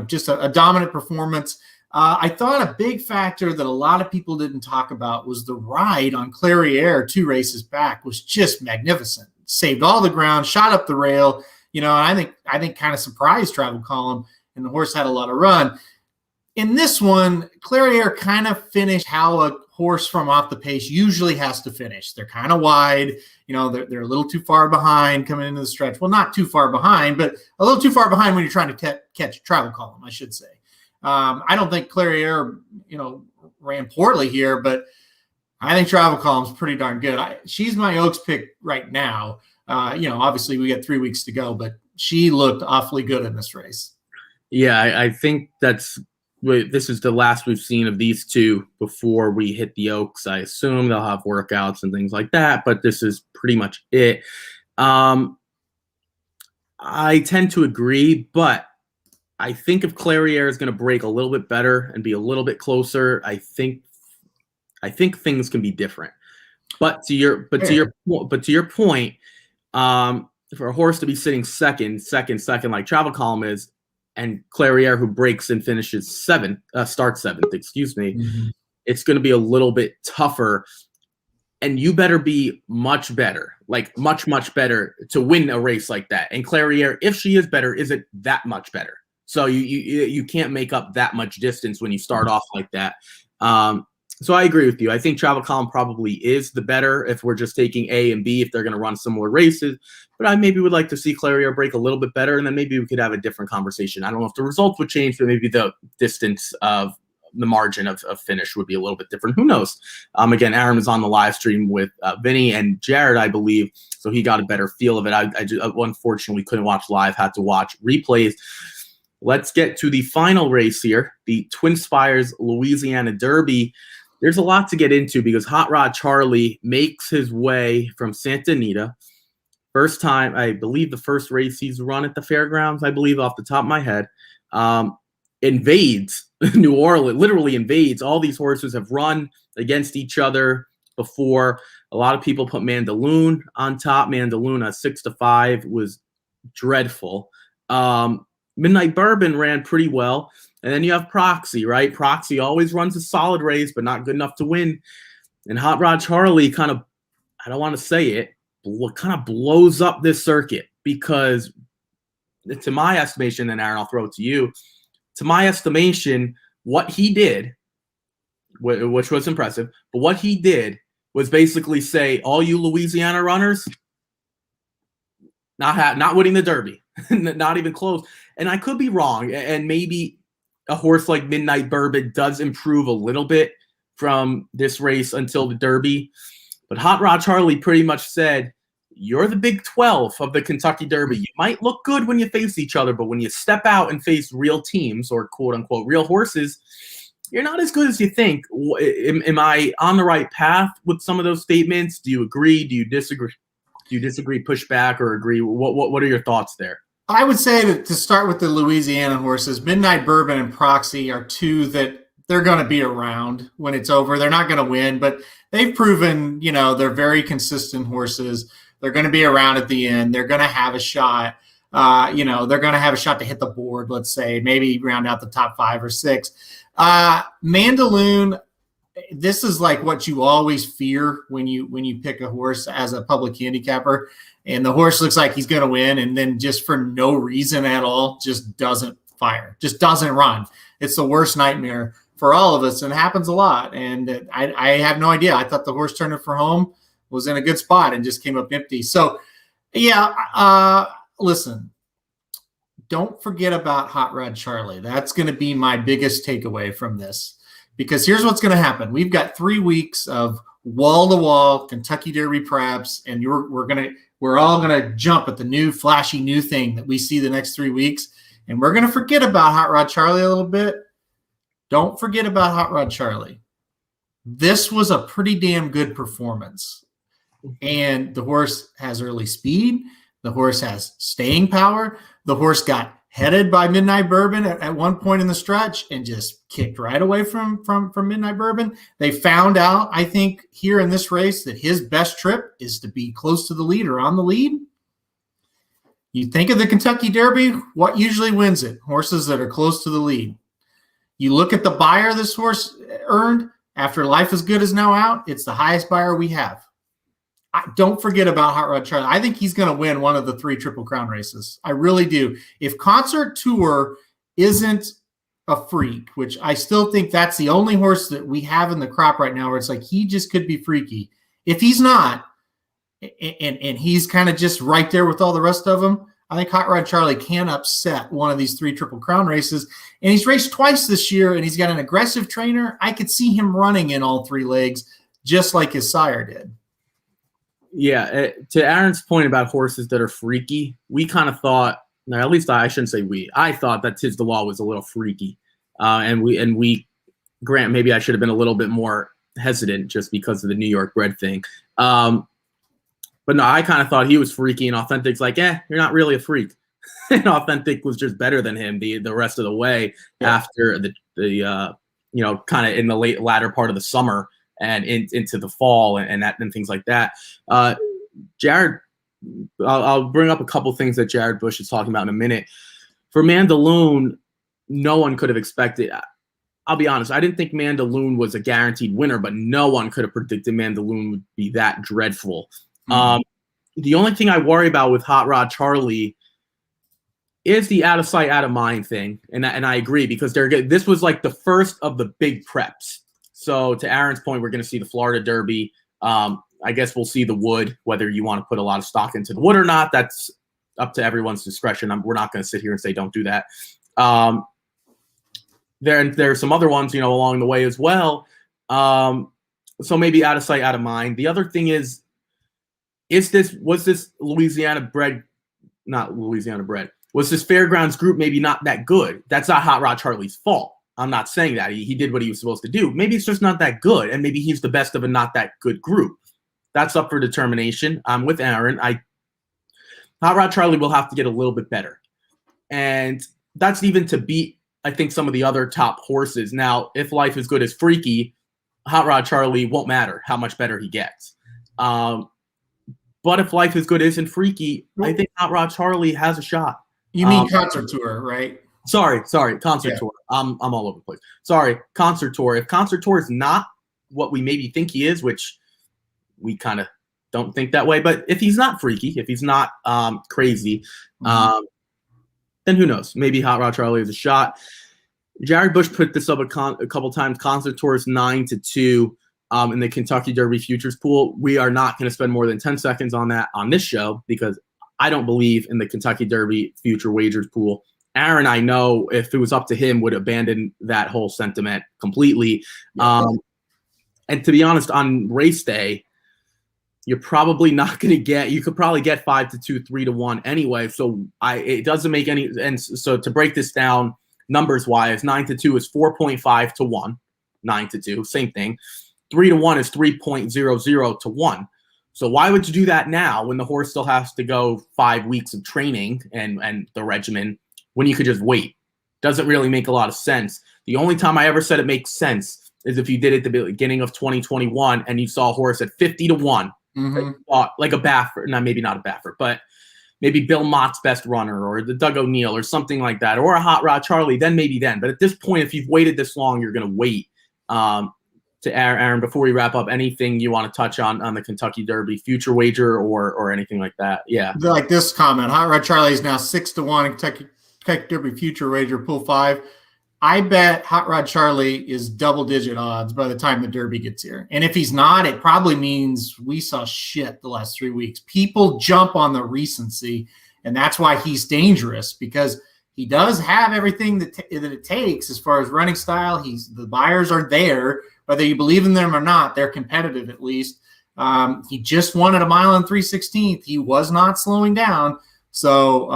just a dominant performance. I thought a big factor that a lot of people didn't talk about was the ride on Clairiere 2 races back was just magnificent. Saved all the ground, shot up the rail. And I think kind of surprised Travel Column, and the horse had a lot of run. In this one, Clairiere kind of finished how a horse from off the pace usually has to finish. They're kind of wide. They're a little too far behind coming into the stretch. Well, not too far behind, but a little too far behind when you're trying to catch Travel Column, I should say. I don't think Clairiere, ran poorly here, but I think Travel Column's pretty darn good. She's my Oaks pick right now. Obviously we got 3 weeks to go, but she looked awfully good in this race. Yeah, I think this is the last we've seen of these two before we hit the Oaks. I assume they'll have workouts and things like that, but this is pretty much it. I tend to agree, but I think if Clairiere is going to break a little bit better and be a little bit closer, I think things can be different. But to your point, for a horse to be sitting second like Travel Column is, and Clairiere who breaks and finishes starts 7th, mm-hmm. It's going to be a little bit tougher And you better be much better, like much, much better to win a race like that. And Clairiere, if she is better, isn't that much better. So you can't make up that much distance when you start off like that. So I agree with you. I think Travel Column probably is the better if we're just taking A and B if they're going to run similar races. But I maybe would like to see Clairiere break a little bit better, and then maybe we could have a different conversation. I don't know if the results would change, but maybe the distance of the margin of finish would be a little bit different. Who knows? Again, Aaron was on the live stream with Vinny and Jared, I believe, so he got a better feel of it. I unfortunately couldn't watch live, had to watch replays. Let's get to the final race here, the Twinspires Louisiana Derby. There's a lot to get into because Hot Rod Charlie makes his way from Santa Anita. First time, I believe the first race he's run at the fairgrounds, I believe off the top of my head. Invades New Orleans, literally invades. All these horses have run against each other before. A lot of people put Mandaloon on top. Mandaloon at 6-5 was dreadful. Midnight Bourbon ran pretty well. And then you have Proxy, right? Proxy always runs a solid race, but not good enough to win. And Hot Rod Charlie kind of, I don't want to say it, kind of blows up this circuit because to my estimation, and Aaron, I'll throw it to you, to my estimation, what he did, which was impressive, but what he did was basically say, all you Louisiana runners, not winning the Derby, not even close. And I could be wrong, and maybe a horse like Midnight Bourbon does improve a little bit from this race until the Derby. But Hot Rod Charlie pretty much said, you're the Big 12 of the Kentucky Derby. You might look good when you face each other, but when you step out and face real teams or quote-unquote real horses, you're not as good as you think. Am I on the right path with some of those statements? Do you agree? Do you disagree? Do you disagree, push back, or agree? What are your thoughts there? I would say that to start with the Louisiana horses, Midnight Bourbon and Proxy are two that they're going to be around when it's over. They're not going to win, but they've proven, they're very consistent horses. They're going to be around at the end. They're going to have a shot. They're going to have a shot to hit the board, let's say, maybe round out the top 5 or 6. Mandaloon, this is like what you always fear when you pick a horse as a public handicapper, and the horse looks like he's going to win, and then just for no reason at all, just doesn't fire, just doesn't run. It's the worst nightmare for all of us, and it happens a lot. And I have no idea. I thought the horse turning for home was in a good spot and just came up empty. So, listen, don't forget about Hot Rod Charlie. That's going to be my biggest takeaway from this, because here's what's going to happen. We've got 3 weeks of wall-to-wall Kentucky Derby preps, and we're all going to jump at the new flashy new thing that we see the next 3 weeks, and we're going to forget about Hot Rod Charlie a little bit. Don't forget about Hot Rod Charlie. This was a pretty damn good performance. And the horse has early speed. The horse has staying power. The horse got headed by Midnight Bourbon at one point in the stretch and just kicked right away from Midnight Bourbon. They found out, I think, here in this race that his best trip is to be close to the lead or on the lead. You think of the Kentucky Derby, what usually wins it? Horses that are close to the lead. You look at the buyer this horse earned after Life is Good is now out. It's the highest buyer we have. Don't forget about Hot Rod Charlie. I think he's going to win one of the 3 Triple Crown races. I really do. If Concert Tour isn't a freak, which I still think that's the only horse that we have in the crop right now where it's like he just could be freaky. If he's not, and he's kind of just right there with all the rest of them, I think Hot Rod Charlie can upset one of these 3 Triple Crown races. And he's raced twice this year, and he's got an aggressive trainer. I could see him running in all 3 legs just like his sire did. Yeah, to Aaron's point about horses that are freaky, we kind of thought, or at least I shouldn't say we, I thought that Tiz the Law was a little freaky. And we grant, maybe I should have been a little bit more hesitant just because of the New York bred thing. But no, I kind of thought he was freaky, and Authentic's like, you're not really a freak. And Authentic was just better than him the rest of the way after the kind of in the latter part of the summer and into the fall and things like that. Jared, I'll bring up a couple things that Jared Bush is talking about in a minute. For Mandaloon, no one could have expected. I'll be honest, I didn't think Mandaloun was a guaranteed winner, but no one could have predicted Mandaloun would be that dreadful. The only thing I worry about with Hot Rod Charlie is the out of sight, out of mind thing. And I agree, because this was like the first of the big preps. So to Aaron's point, we're going to see the Florida Derby. I guess we'll see the Wood, whether you want to put a lot of stock into the Wood or not. That's up to everyone's discretion. We're not going to sit here and say don't do that. There are some other ones, along the way as well. So maybe out of sight, out of mind. The other thing was this Louisiana bred, not Louisiana bred, was this Fairgrounds group maybe not that good? That's not Hot Rod Charlie's fault. I'm not saying that. He did what he was supposed to do. Maybe it's just not that good, and maybe he's the best of a not that good group. That's up for determination. I'm with Aaron. Hot Rod Charlie will have to get a little bit better. And that's even to beat, I think, some of the other top horses. Now, if Life is Good as Freaky, Hot Rod Charlie won't matter how much better he gets. But if Life is Good isn't freaky, I think Hot Rod Charlie has a shot. You mean Concert Tour, right? Sorry, Concert Tour. I'm all over the place. Sorry, Concert Tour. If Concert Tour is not what we maybe think he is, which we kind of don't think that way, but if he's not freaky, if he's not crazy, then who knows? Maybe Hot Rod Charlie has a shot. Jared Bush put this up a couple times. Concert Tour is 9-2 in the Kentucky Derby futures pool. We are not going to spend more than 10 seconds on that on this show, because I don't believe in the Kentucky Derby future wagers pool. Aaron, I know, if it was up to him, would abandon that whole sentiment completely. And to be honest, on race day, you're probably not going to get – you could probably get 5-2, 3-1 anyway. So it doesn't make any – and so to break this down numbers-wise, 9-2 is 4.5 to 1. 9-2, same thing. 3-1 is 3.00 to 1. So why would you do that now when the horse still has to go 5 weeks of training and the regimen when you could just wait? Doesn't really make a lot of sense. The only time I ever said it makes sense is if you did it at the beginning of 2021 and you saw a horse at 50-1, like a Baffert, maybe not a Baffert, but maybe Bill Mott's best runner or the Doug O'Neill or something like that, or a Hot Rod Charlie, then maybe then. But at this point, if you've waited this long, you're going to wait. To Aaron, before we wrap up, anything you want to touch on the Kentucky Derby future wager or anything like that? Yeah. Like this comment, Hot Rod Charlie is now 6-1 Kentucky Derby future wager pool 5. I bet Hot Rod Charlie is double-digit odds by the time the Derby gets here. And if he's not, it probably means we saw shit the last 3 weeks. People jump on the recency, and that's why he's dangerous, because he does have everything that it takes as far as running style. The buyers are there. Whether you believe in them or not, they're competitive at least. He just won at 1 mile and 3/16. He was not slowing down. So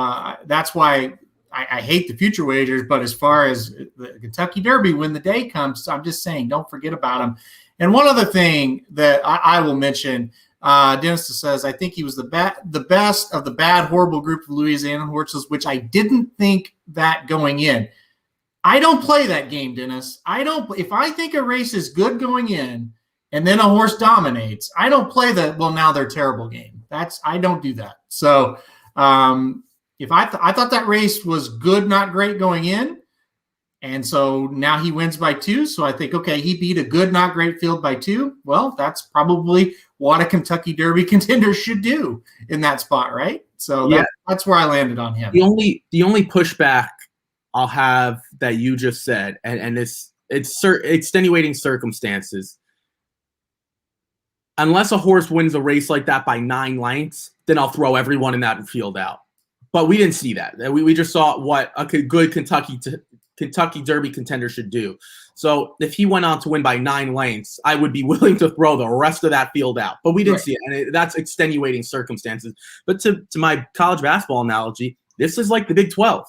that's why I hate the future wagers. But as far as the Kentucky Derby, when the day comes, I'm just saying, don't forget about him. And one other thing that I will mention, Dennis says, I think he was the best of the bad, horrible group of Louisiana horses, which I didn't think that going in. I don't play that game, Dennis. If I think a race is good going in and then a horse dominates, I don't play now they're terrible game. I don't do that. So if I thought that race was good, not great going in, and so now he wins by 2. So I think, okay, he beat a good, not great field by 2. Well, that's probably what a Kentucky Derby contender should do in that spot, right? So that's where I landed on him. The only pushback I'll have that you just said, and it's extenuating circumstances. Unless a horse wins a race like that by 9 lengths, then I'll throw everyone in that field out. But we didn't see that. We just saw what a good Kentucky Derby contender should do. So if he went on to win by 9 lengths, I would be willing to throw the rest of that field out. But we didn't see it, and that's extenuating circumstances. But to my college basketball analogy, this is like the Big 12.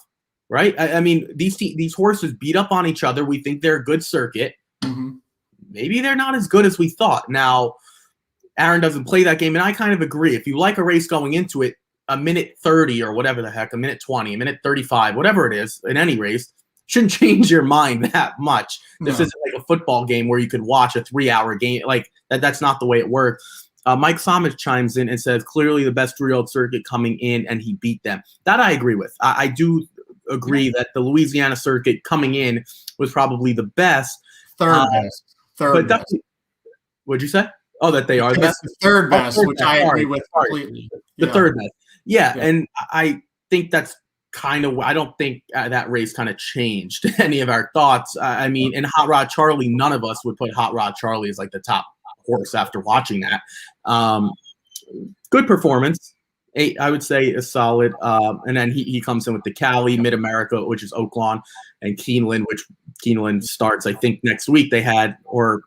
Right? I mean, these horses beat up on each other. We think they're a good circuit. Maybe they're not as good as we thought. Now, Aaron doesn't play that game, and I kind of agree. If you like a race going into it, a minute 30 or whatever the heck, a minute 20, a minute 35, whatever it is, in any race, shouldn't change your mind that much. This isn't like a football game where you could watch a 3-hour game. Like, that's not the way it works. Mike Somich chimes in and says, clearly the best 3-year-old circuit coming in, and he beat them. That I agree with. I do agree that the Louisiana circuit coming in was probably the best. Third best. Third best. What'd you say? Oh, that they are the best? The third best, which I agree with completely. The third best. Yeah, and I think that's kind of, I don't think that race kind of changed any of our thoughts. I mean, in Hot Rod Charlie, none of us would put Hot Rod Charlie as like the top horse after watching that. Good performance. 8, I would say, is solid. And then he comes in with the Cali, Mid-America, which is Oaklawn, and Keeneland, which Keeneland starts, I think, next week. They had, or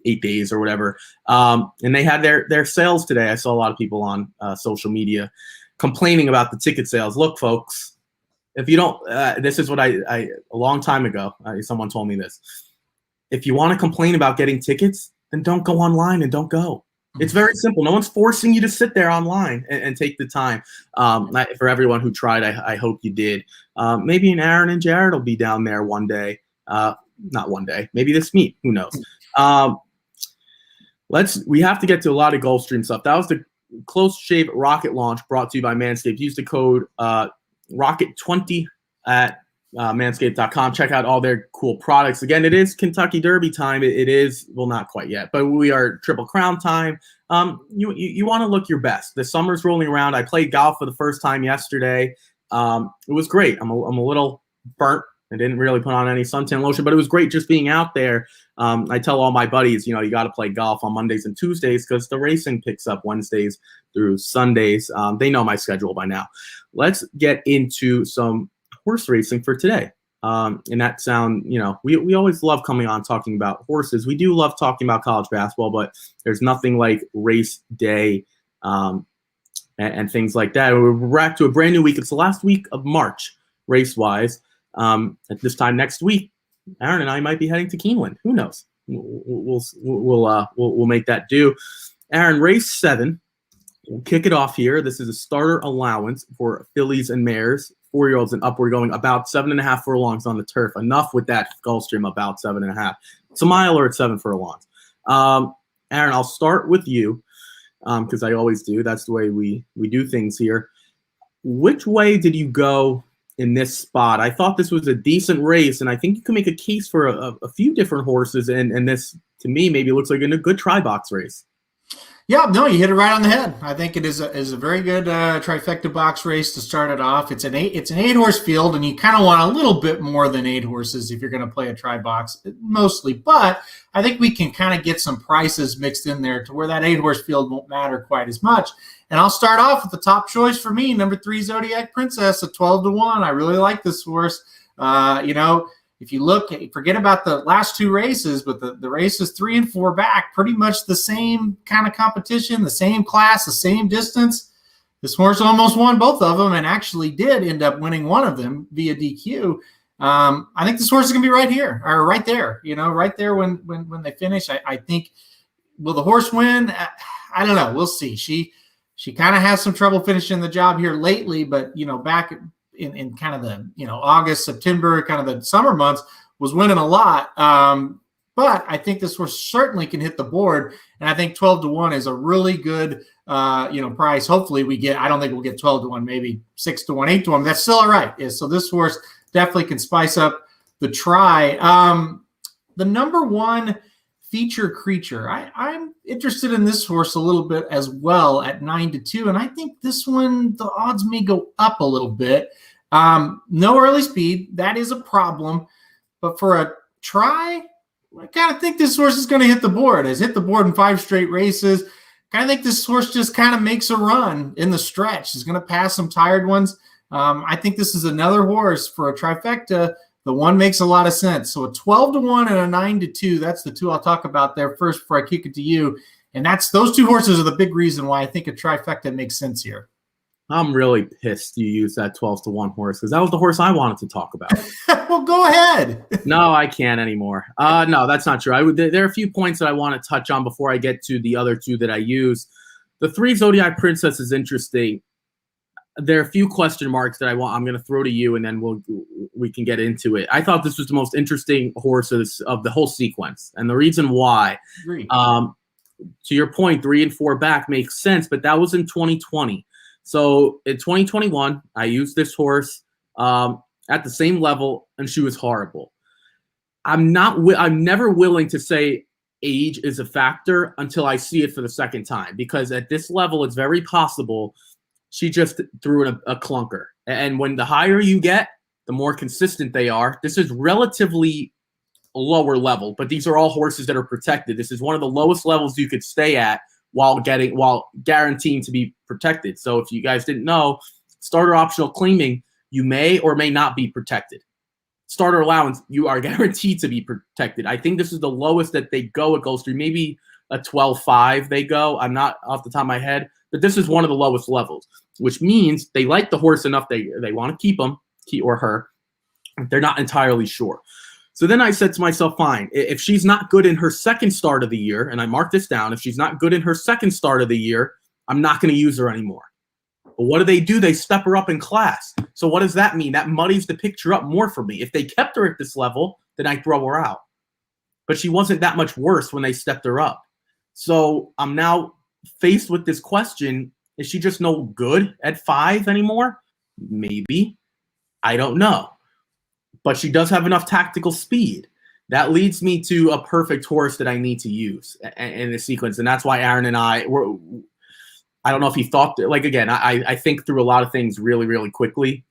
8 days or whatever. And they had their sales today. I saw a lot of people on social media complaining about the ticket sales. Look, folks, if you don't, this is what I a long time ago, someone told me this. If you want to complain about getting tickets, then don't go online and don't go. It's very simple. No one's forcing you to sit there online and take the time. For everyone who tried, I hope you did. Maybe Aaron and Jared will be down there one day. Not one day. Maybe this meet. Who knows? We have to get to a lot of Gulfstream stuff. That was the Close Shave Rocket launch brought to you by Manscaped. Use the code Rocket20 at manscaped.com. Check out all their cool products. Again, it is Kentucky Derby time. It is, well, not quite yet, but we are Triple Crown time. You want to look your best. The summer's rolling around. I played golf for the first time yesterday. It was great. I'm a little burnt. I didn't really put on any suntan lotion, but it was great just being out there. I tell all my buddies, you got to play golf on Mondays and Tuesdays because the racing picks up Wednesdays through Sundays. They know my schedule by now. Let's get into some horse racing for today. And that sound, we always love coming on talking about horses. We do love talking about college basketball, but there's nothing like race day and things like that. We're back to a brand new week. It's the last week of March, race-wise. At this time next week, Aaron and I might be heading to Keeneland. Who knows? We'll make that do. Aaron, race 7. We'll kick it off here. This is a starter allowance for fillies and mares, 4-year-olds and upward, going about 7.5 furlongs on the turf. Enough with that Gulfstream, about 7.5. It's a mile or it's 7 furlongs. Aaron, I'll start with you because I always do. That's the way we do things here. Which way did you go in this spot? I thought this was a decent race, and I think you can make a case for a few different horses, and this, to me, maybe looks like a good tri-box race. Yeah, no, you hit it right on the head. I think it is a very good trifecta box race to start it off. It's an 8-horse field, and you kind of want a little bit more than 8 horses if you're going to play a tri-box, mostly. But I think we can kind of get some prices mixed in there to where that 8-horse field won't matter quite as much. And I'll start off with the top choice for me, number 3, Zodiac Princess, at 12-1. I really like this horse. If you look, forget about the last 2 races, but the races 3 and 4 back, pretty much the same kind of competition, the same class, the same distance. This horse almost won both of them and actually did end up winning one of them via DQ. I think this horse is going to be right here, or right there, right there when they finish. I think, will the horse win? I don't know. We'll see. She kind of has some trouble finishing the job here lately, but, back in kind of the, August, September, kind of the summer months, was winning a lot. But I think this horse certainly can hit the board. And I think 12-1 is a really good, price. Hopefully I don't think we'll get 12-1, maybe 6-1, 8-1. That's still all right. So this horse definitely can spice up the try. The number 1 Feature Creature. I'm interested in this horse a little bit as well at 9-2. And I think this one, the odds may go up a little bit. No early speed. That is a problem. But for a try, I kind of think this horse is going to hit the board. Has hit the board in 5 straight races. Kind of think this horse just kind of makes a run in the stretch. He's going to pass some tired ones. I think this is another horse for a trifecta. The 1 makes a lot of sense. So a 12-1 and a 9-2, that's the 2 I'll talk about there first before I kick it to you. And those 2 horses are the big reason why I think a trifecta makes sense here. I'm really pissed you used that 12-1 horse because that was the horse I wanted to talk about. Well, go ahead. No, I can't anymore. No, that's not true. There are a few points that I want to touch on before I get to the other 2 that I use. The 3 Zodiac Princess is interesting. There are a few question marks that I'm going to throw to you, and then we can get into it. I thought this was the most interesting horse of the whole sequence, and the reason why, to your point, 3 and 4 back makes sense, but that was in 2020. So in 2021, I used this horse. at the same level, and she was horrible. I'm never willing to say age is a factor until I see it for the second time, because at this level, it's very possible she just threw in a clunker. And when the higher you get, the more consistent they are. This is relatively lower level, but these are all horses that are protected. This is one of the lowest levels you could stay at while guaranteeing to be protected. So if you guys didn't know, starter optional claiming, you may or may not be protected. Starter allowance, you are guaranteed to be protected. I think this is the lowest that they go at Gulfstream, maybe a 12.5 they go. I'm not off the top of my head, but this is one of the lowest levels, which means they like the horse enough they want to keep him, he or her. They're not entirely sure. So then I said to myself, fine, if she's not good in her second start of the year, and I marked this down, if she's not good in her second start of the year, I'm not going to use her anymore. But what do? They step her up in class. So what does that mean? That muddies the picture up more for me. If they kept her at this level, then I throw her out. But she wasn't that much worse when they stepped her up. So I'm now faced with this question, is she just no good at 5 anymore? Maybe. I don't know. But she does have enough tactical speed. That leads me to a perfect horse that I need to use in the sequence. And that's why Aaron and I don't know if he thought that, like, again, I think through a lot of things really, really quickly.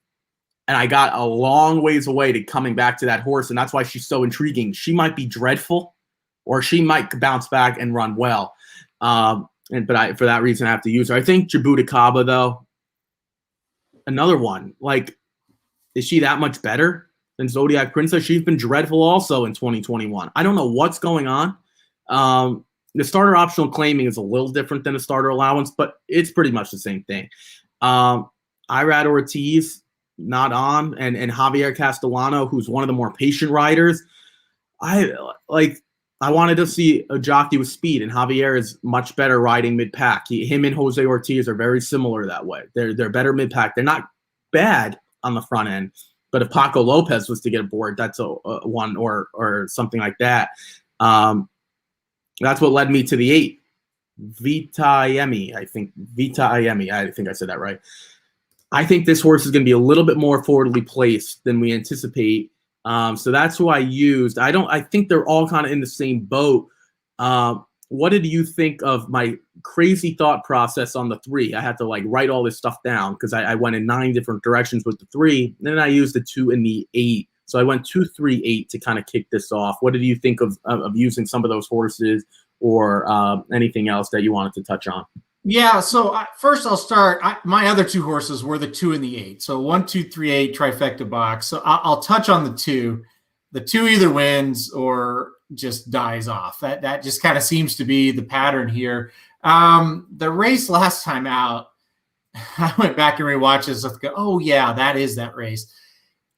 And I got a long ways away to coming back to that horse. And that's why she's so intriguing. She might be dreadful, or she might bounce back and run well. For that reason, I have to use her. I think Jabuticaba, though, another one. Like, is she that much better than Zodiac Princess? She's been dreadful also in 2021. I don't know what's going on. The starter optional claiming is a little different than a starter allowance, but it's pretty much the same thing. Irad Ortiz, not on, and Javier Castellano, who's one of the more patient riders. I wanted to see a jockey with speed, and Javier is much better riding mid-pack. Him and Jose Ortiz are very similar that way. They're better mid-pack. They're not bad on the front end, but if Paco Lopez was to get aboard, that's a one or something like that. That's what led me to the 8. Vita Iemi, I think I said that right. I think this horse is going to be a little bit more forwardly placed than we anticipate. So that's who I used. I think they're all kind of in the same boat. What did you think of my crazy thought process on the 3? I had to write all this stuff down because I went in 9 different directions with the 3. And then I used the 2 and the 8. So I went 2, 3, 8 to kind of kick this off. What did you think of using some of those horses, or anything else that you wanted to touch on? Yeah, so first I'll start. My other 2 horses were the 2 and the 8. So 1, 2, 3, 8 trifecta box. So I'll touch on the 2. The 2 either wins or just dies off. That just kind of seems to be the pattern here. The race last time out, I went back and rewatched this. Oh yeah, that is that race.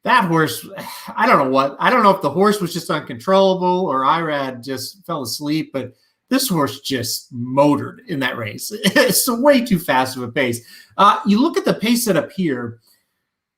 That horse, I don't know if the horse was just uncontrollable or Irad just fell asleep, but this horse just motored in that race. It's way too fast of a pace. You look at the pace setup here,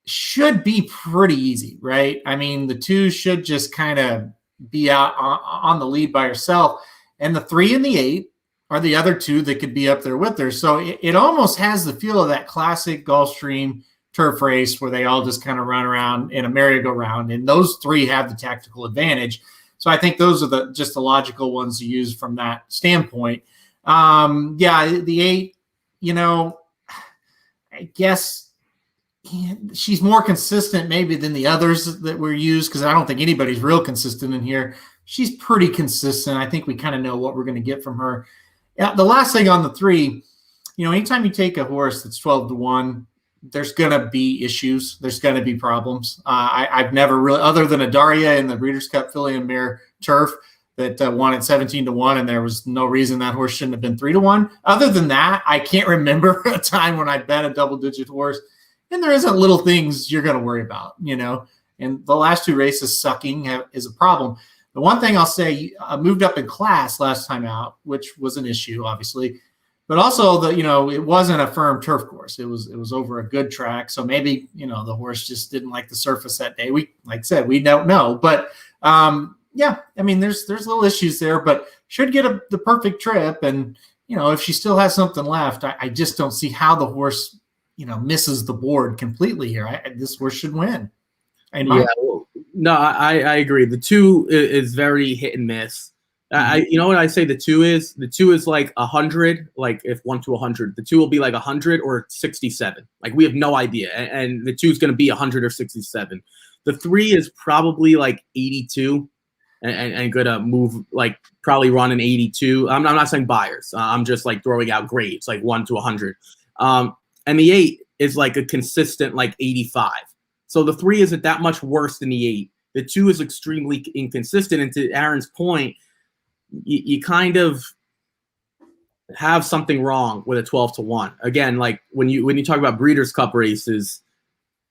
should be pretty easy, right? I mean, the 2 should just kind of be out on the lead by herself. And the 3 and the 8 are the other 2 that could be up there with her. So it almost has the feel of that classic Gulfstream turf race where they all just kind of run around in a merry-go-round, and those 3 have the tactical advantage. So I think those are just the logical ones to use from that standpoint. The 8, I guess she's more consistent maybe than the others that were used, because I don't think anybody's real consistent in here. She's pretty consistent. I think we kind of know what we're going to get from her. Yeah, the last thing on the 3, anytime you take a horse that's 12-1, there's going to be issues. There's going to be problems. I've never really, other than Adaria in the Breeders' Cup Filly and Mare Turf that won at 17-1, and there was no reason that horse shouldn't have been 3-1. Other than that, I can't remember a time when I bet a double-digit horse, and there isn't little things you're going to worry about, And the last 2 races sucking is a problem. The one thing I'll say, I moved up in class last time out, which was an issue, obviously. But also, it wasn't a firm turf course. It was over a good track. So maybe, the horse just didn't like the surface that day. Like I said, we don't know. But, there's little issues there, but should get the perfect trip. And, if she still has something left, I just don't see how the horse, misses the board completely here. This horse should win. And Yeah, well, no, I agree. The 2 is very hit and miss. You know what I say the 2 is? The 2 is like 100, like if 1 to 100. The 2 will be like 100 or 67. Like we have no idea. And the 2 is going to be 100 or 67. The 3 is probably like 82 and going to move, like probably run an 82. I'm not saying buyers. I'm just like throwing out grades, like 1 to 100. And the 8 is like a consistent like 85. So the 3 isn't that much worse than the 8. The 2 is extremely inconsistent. And to Aaron's point, you kind of have something wrong with a 12 to 1. Again, like when you talk about Breeders' Cup races,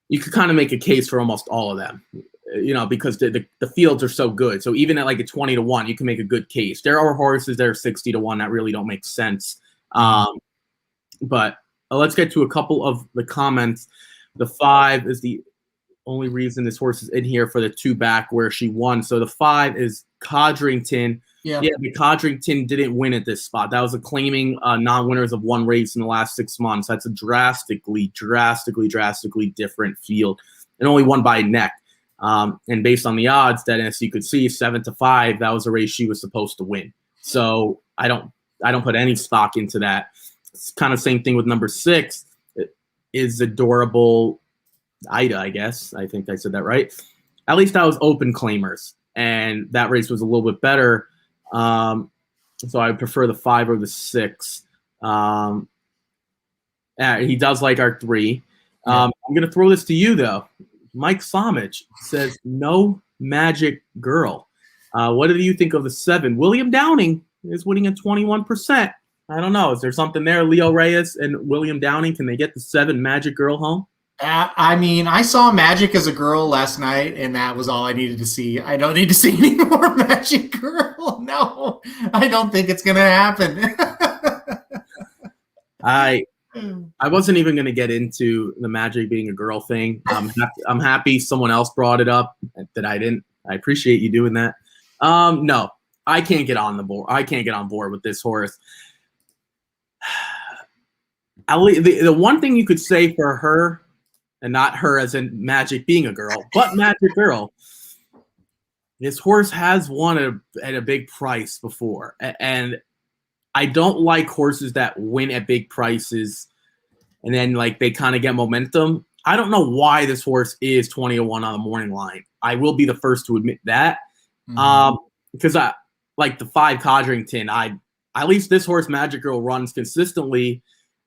you could kind of make a case for almost all of them, because the fields are so good. So even at like a 20 to 1, you can make a good case. There are horses that are 60 to 1 that really don't make sense. But let's get to a couple of the comments. The 5 is the only reason this horse is in here for the 2 back where she won. So the 5 is Codrington. Yeah, the Codrington didn't win at this spot. That was a claiming non-winners of 1 race in the last 6 months. That's a drastically different field, and only won by a neck. And based on the odds, that as you could see, 7 to 5, that was a race she was supposed to win. So I don't put any stock into that. It's kind of same thing with number 6. It is Adorable Ida, I guess. I think I said that right. At least that was open claimers, and that race was a little bit better. So I prefer the 5 or the 6. He does like our 3. I'm going to throw this to you, though. Mike Somich says, no magic girl. What do you think of the 7? William Downing is winning at 21%. I don't know. Is there something there? Leo Reyes and William Downing, can they get the 7 magic girl home? I mean, I saw Magic as a girl last night, and that was all I needed to see. I don't need to see any more Magic Girl. No, I don't think it's going to happen. I wasn't even going to get into the Magic being a girl thing. I'm happy someone else brought it up that I didn't. I appreciate you doing that. No, I can't get on the board. I can't get on board with this horse. The one thing you could say for her, and not her as in Magic being a girl, but Magic Girl, this horse has won at a big price before. And I don't like horses that win at big prices and then like they kind of get momentum. I don't know why this horse is 20 to 1 on the morning line. I will be the first to admit that. Because I like the 5 Codrington. At least this horse Magic Girl runs consistently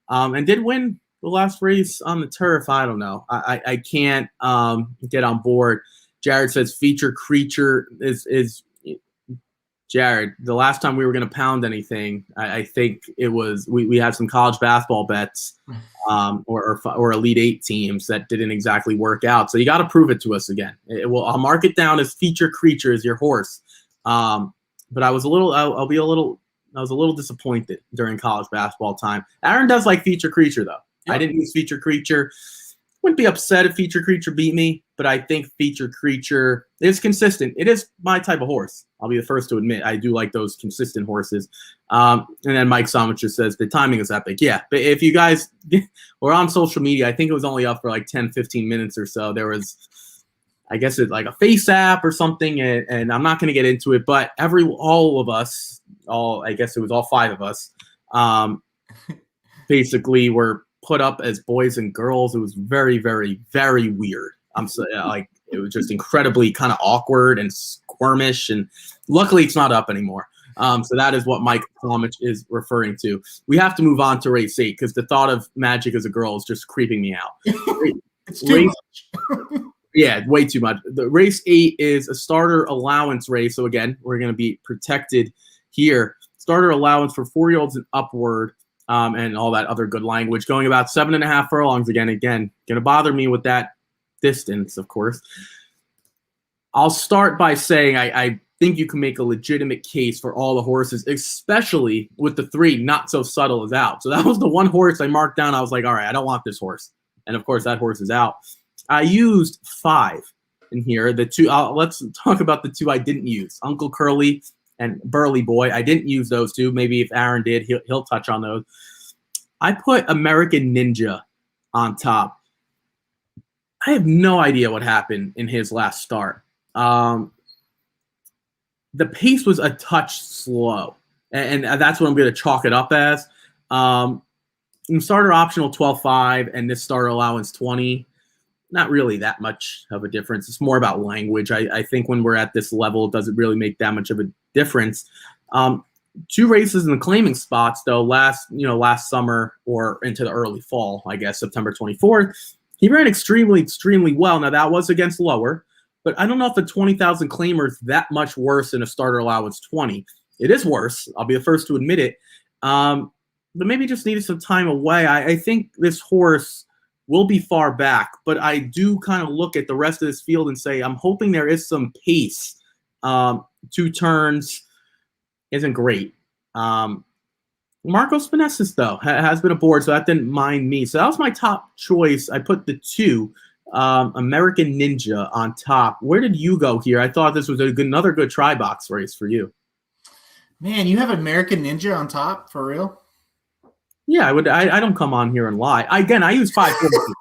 and did win the last race on the turf. I don't know. I can't get on board. Jared says feature creature is Jared. The last time we were going to pound anything, I think it was we had some college basketball bets or Elite 8 teams that didn't exactly work out. So you got to prove it to us again. I'll mark it down as feature creature as your horse. But I was a little disappointed during college basketball time. Aaron does like feature creature though. Yep. I didn't use feature creature. Wouldn't be upset if feature creature beat me, but I think feature creature is consistent. It is my type of horse. I'll be the first to admit I do like those consistent horses. And then Mike Somicher says the timing is epic. Yeah, but if you guys were on social media, I think it was only up for like 10, 15 minutes or so. There was, I guess it's like a face app or something, and I'm not going to get into it, but all of us, I guess it was all 5 of us, basically were put up as boys and girls. It was very, very, very weird. It was just incredibly kind of awkward and squirmish, and luckily it's not up anymore. So that is what Mike Plumage is referring to. We have to move on to race 8 because the thought of Magic as a girl is just creeping me out. It's too much. Yeah, way too much. The race 8 is a starter allowance race. So again, we're going to be protected here. Starter allowance for 4-year-olds and upward. And all that other good language, going about 7.5 furlongs again, going to bother me with that distance, of course. I'll start by saying I think you can make a legitimate case for all the horses, especially with the 3 not so subtle as out. So that was the one horse I marked down. I was like, all right, I don't want this horse. And of course, that horse is out. I used 5 in here. The 2, let's talk about the 2 I didn't use. Uncle Curly and Burly Boy. I didn't use those 2. Maybe if Aaron did, he'll touch on those. I put American Ninja on top. I have no idea what happened in his last start. The pace was a touch slow, and that's what I'm going to chalk it up as. Starter optional 12.5 and this starter allowance 20. Not really that much of a difference. It's more about language. I think when we're at this level, it doesn't really make that much of a difference. 2 races in the claiming spots, though, last summer or into the early fall, I guess, September 24th, he ran extremely, extremely well. Now, that was against lower, but I don't know if the 20,000 claimer is that much worse than a starter allowance 20. It is worse. I'll be the first to admit it. But maybe just needed some time away. I think this horse will be far back, but I do kind of look at the rest of this field and say, I'm hoping there is some pace. 2 turns isn't great. Marco Spinessis, though, has been aboard, so that didn't mind me. So that was my top choice. I put the 2, American Ninja, on top. Where did you go here? I thought this was another good try-box race for you. Man, you have American Ninja on top, for real? Yeah, I would. I don't come on here and lie. I use 5 horses.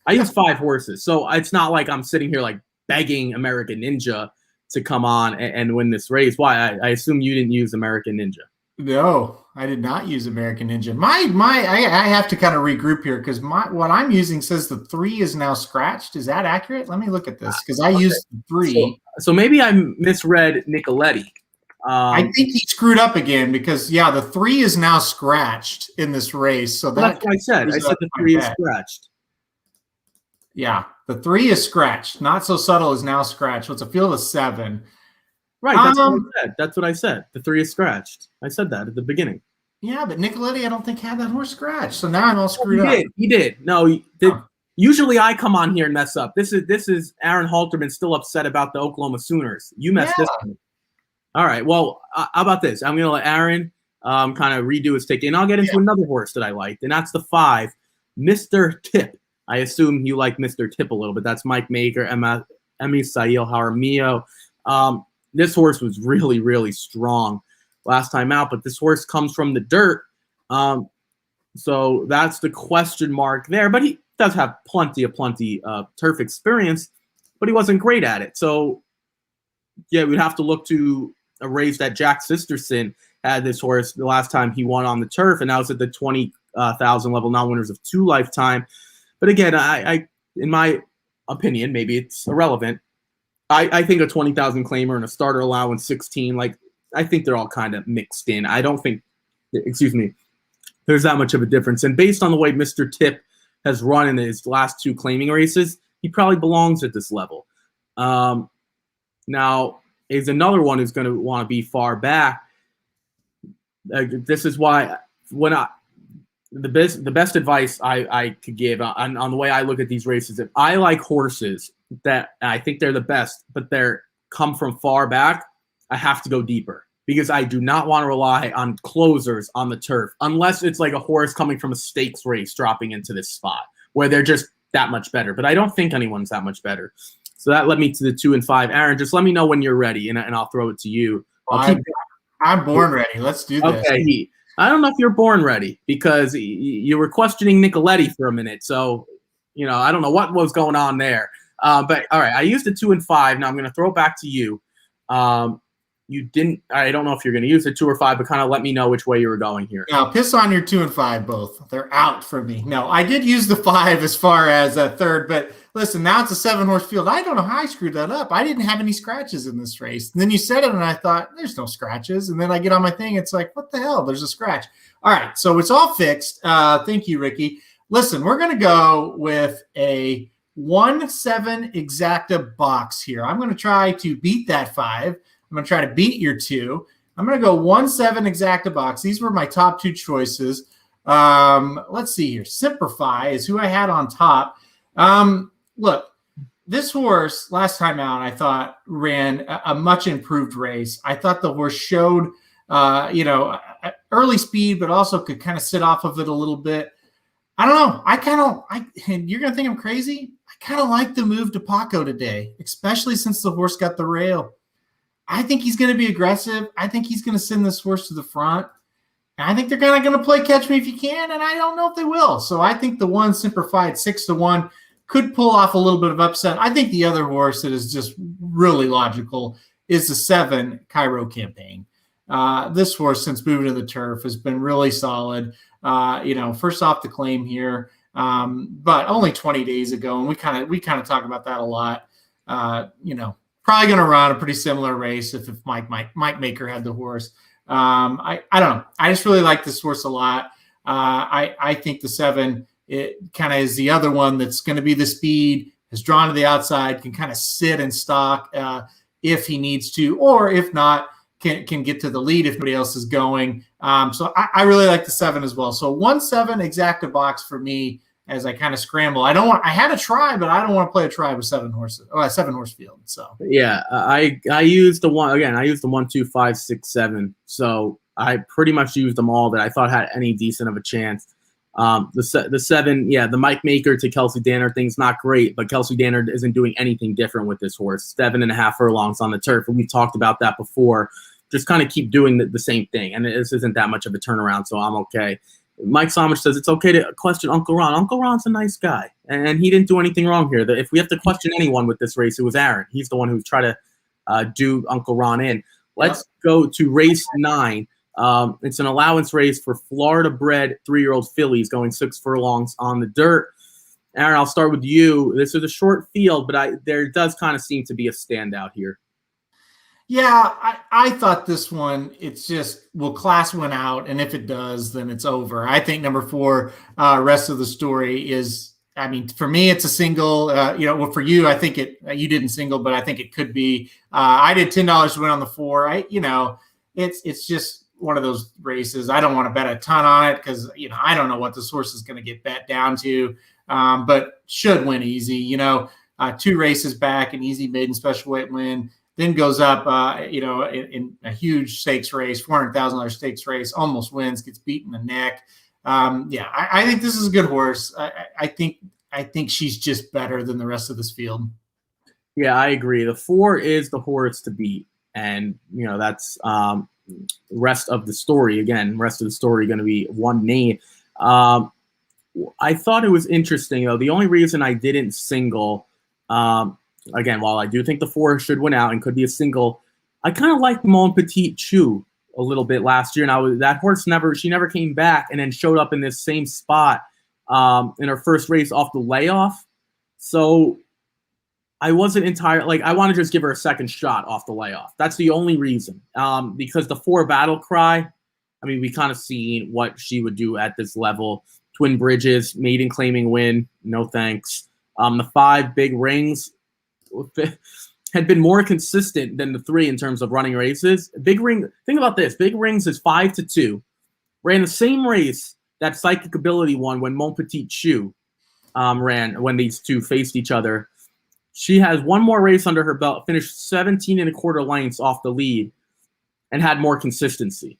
I use 5 horses, so it's not like I'm sitting here like begging American Ninja to come on and win this race. Why? I assume you didn't use American Ninja. No, I did not use American Ninja. I have to kind of regroup here because what I'm using says the 3 is now scratched. Is that accurate? Let me look at this because I used the 3. So maybe I misread Nicoletti. I think he screwed up again because the 3 is now scratched in this race. So that's what I said. I said the 3 is scratched. Yeah, the 3 is scratched. Not So Subtle is now scratched. So it's a field of 7. Right, that's what I said. That's what I said. The 3 is scratched. I said that at the beginning. Yeah, but Nicoletti, I don't think had that horse scratched. So now I'm all screwed up. He did. No, usually I come on here and mess up. This is Aaron Halterman still upset about the Oklahoma Sooners. You messed this one. All right. Well, how about this? I'm going to let Aaron kind of redo his ticket, and I'll get into another horse that I liked, and that's the 5, Mr. Tip. I assume you like Mr. Tip a little bit. That's Mike Maker, Emmy Sail Jaramillo. This horse was really, really strong last time out, but this horse comes from the dirt. So that's the question mark there. But he does have plenty of turf experience, but he wasn't great at it. So, yeah, we'd have to look to a race that Jack Sisterson had this horse the last time he won on the turf, and that was at the 20,000 level non-winners of 2 lifetime. But again, I in my opinion, maybe it's irrelevant. I think a 20,000 claimer and a starter allowance 16, I think they're all kind of mixed in. I don't think, there's that much of a difference. And based on the way Mr. Tip has run in his last 2 claiming races, he probably belongs at this level. Now, is another one who's going to want to be far back. This is why the best advice I could give on the way I look at these races, if I like horses that I think they're the best, but they're come from far back, I have to go deeper because I do not want to rely on closers on the turf unless it's like a horse coming from a stakes race dropping into this spot where they're just that much better. But I don't think anyone's that much better. So that led me to the 2 and 5. Aaron, just let me know when you're ready, and I'll throw it to you. I'm born ready. Let's do this. Okay. I don't know if you're born ready because you were questioning Nicoletti for a minute. So, I don't know what was going on there. But, all right, I used the 2 and 5. Now I'm going to throw it back to you. You didn't – I don't know if you're going to use the 2 or 5, but kind of let me know which way you were going here. No, piss on your 2 and 5 both. They're out for me. No, I did use the 5 as far as a third, but listen, now it's a 7-horse field. I don't know how I screwed that up. I didn't have any scratches in this race. And then you said it, and I thought, there's no scratches. And then I get on my thing. It's like, what the hell? There's a scratch. All right, so it's all fixed. Thank you, Ricky. Listen, we're going to go with a 1-7 exacta box here. I'm going to try to beat that 5. I'm going to try to beat your 2. I'm going to go 1-7 exacta box. These were my top 2 choices. Let's see here. Simplify is who I had on top. Look, this horse last time out, I thought ran a much improved race. I thought the horse showed, early speed, but also could kind of sit off of it a little bit. I don't know. And you're going to think I'm crazy. I kind of like the move to Paco today, especially since the horse got the rail. I think he's going to be aggressive. I think he's going to send this horse to the front. And I think they're kind of going to play catch me if you can, and I don't know if they will. So I think the 1 simplified 6-1 could pull off a little bit of upset. I think the other horse that is just really logical is the 7 Cairo Campaign. This horse, since moving to the turf, has been really solid. First off the claim here, but only 20 days ago, and we kind of talk about that a lot. Probably going to run a pretty similar race if Mike Maker had the horse. I don't know. I just really like this horse a lot. I think the 7, it kind of is the other one that's going to be the speed, is drawn to the outside, can kind of sit and stalk if he needs to, or if not, can get to the lead if nobody else is going. So I really like the 7 as well. So 1-7 exacta box for me as I kind of scramble. I had a try, but I don't want to play a try with 7 horses. Oh, a 7-horse field. So yeah, I used the 1 again. I used the 1, 2, 5, 6, 7. So I pretty much used them all that I thought had any decent of a chance. The 7, yeah, the Mike Maker to Kelsey Danner thing's not great, but Kelsey Danner isn't doing anything different with this horse. 7.5 furlongs on the turf, and we've talked about that before. Just kind of keep doing the same thing, and this isn't that much of a turnaround, so I'm okay. Mike Somich says it's okay to question Uncle Ron. Uncle Ron's a nice guy, and he didn't do anything wrong here. If we have to question anyone with this race, it was Aaron. He's the one who's tried to do Uncle Ron in. Let's go to race 9. It's an allowance race for Florida-bred 3-year-old fillies going 6 furlongs on the dirt. Aaron, I'll start with you. This is a short field, but there does kind of seem to be a standout here. Yeah, I thought this one, it's just, will class win out? And if it does, then it's over. I think number 4, rest of the story is, I mean, for me, it's a single. Well, for you, I think you didn't single, but I think it could be. I did $10 to win on the 4. It's just one of those races. I don't want to bet a ton on it because, I don't know what this horse is going to get bet down to, but should win easy. 2 races back, an easy maiden special weight win. Then goes up, in a huge stakes race, $400,000 stakes race, almost wins, gets beaten in the neck. I think this is a good horse. I think she's just better than the rest of this field. Yeah, I agree. The 4 is the horse to beat, and that's rest of the story. Again, rest of the story going to be one name. I thought it was interesting though. The only reason I didn't single. Again, while I do think the 4 should win out and could be a single, I kind of liked Mon Petit Chou a little bit last year, and that horse never came back, and then showed up in this same spot in her first race off the layoff. So I wasn't entirely I want to just give her a second shot off the layoff. That's the only reason. Because the 4 Battle Cry, I mean, we kind of seen what she would do at this level. Twin Bridges, maiden claiming win, no thanks. The 5 Big Rings had been more consistent than the 3 in terms of running races. Big Ring, think about this. Big Rings is 5-2. Ran the same race that Psychic Ability won when Mon Petit Chou ran when these two faced each other. She has one more race under her belt, finished 17 1/4 lengths off the lead, and had more consistency.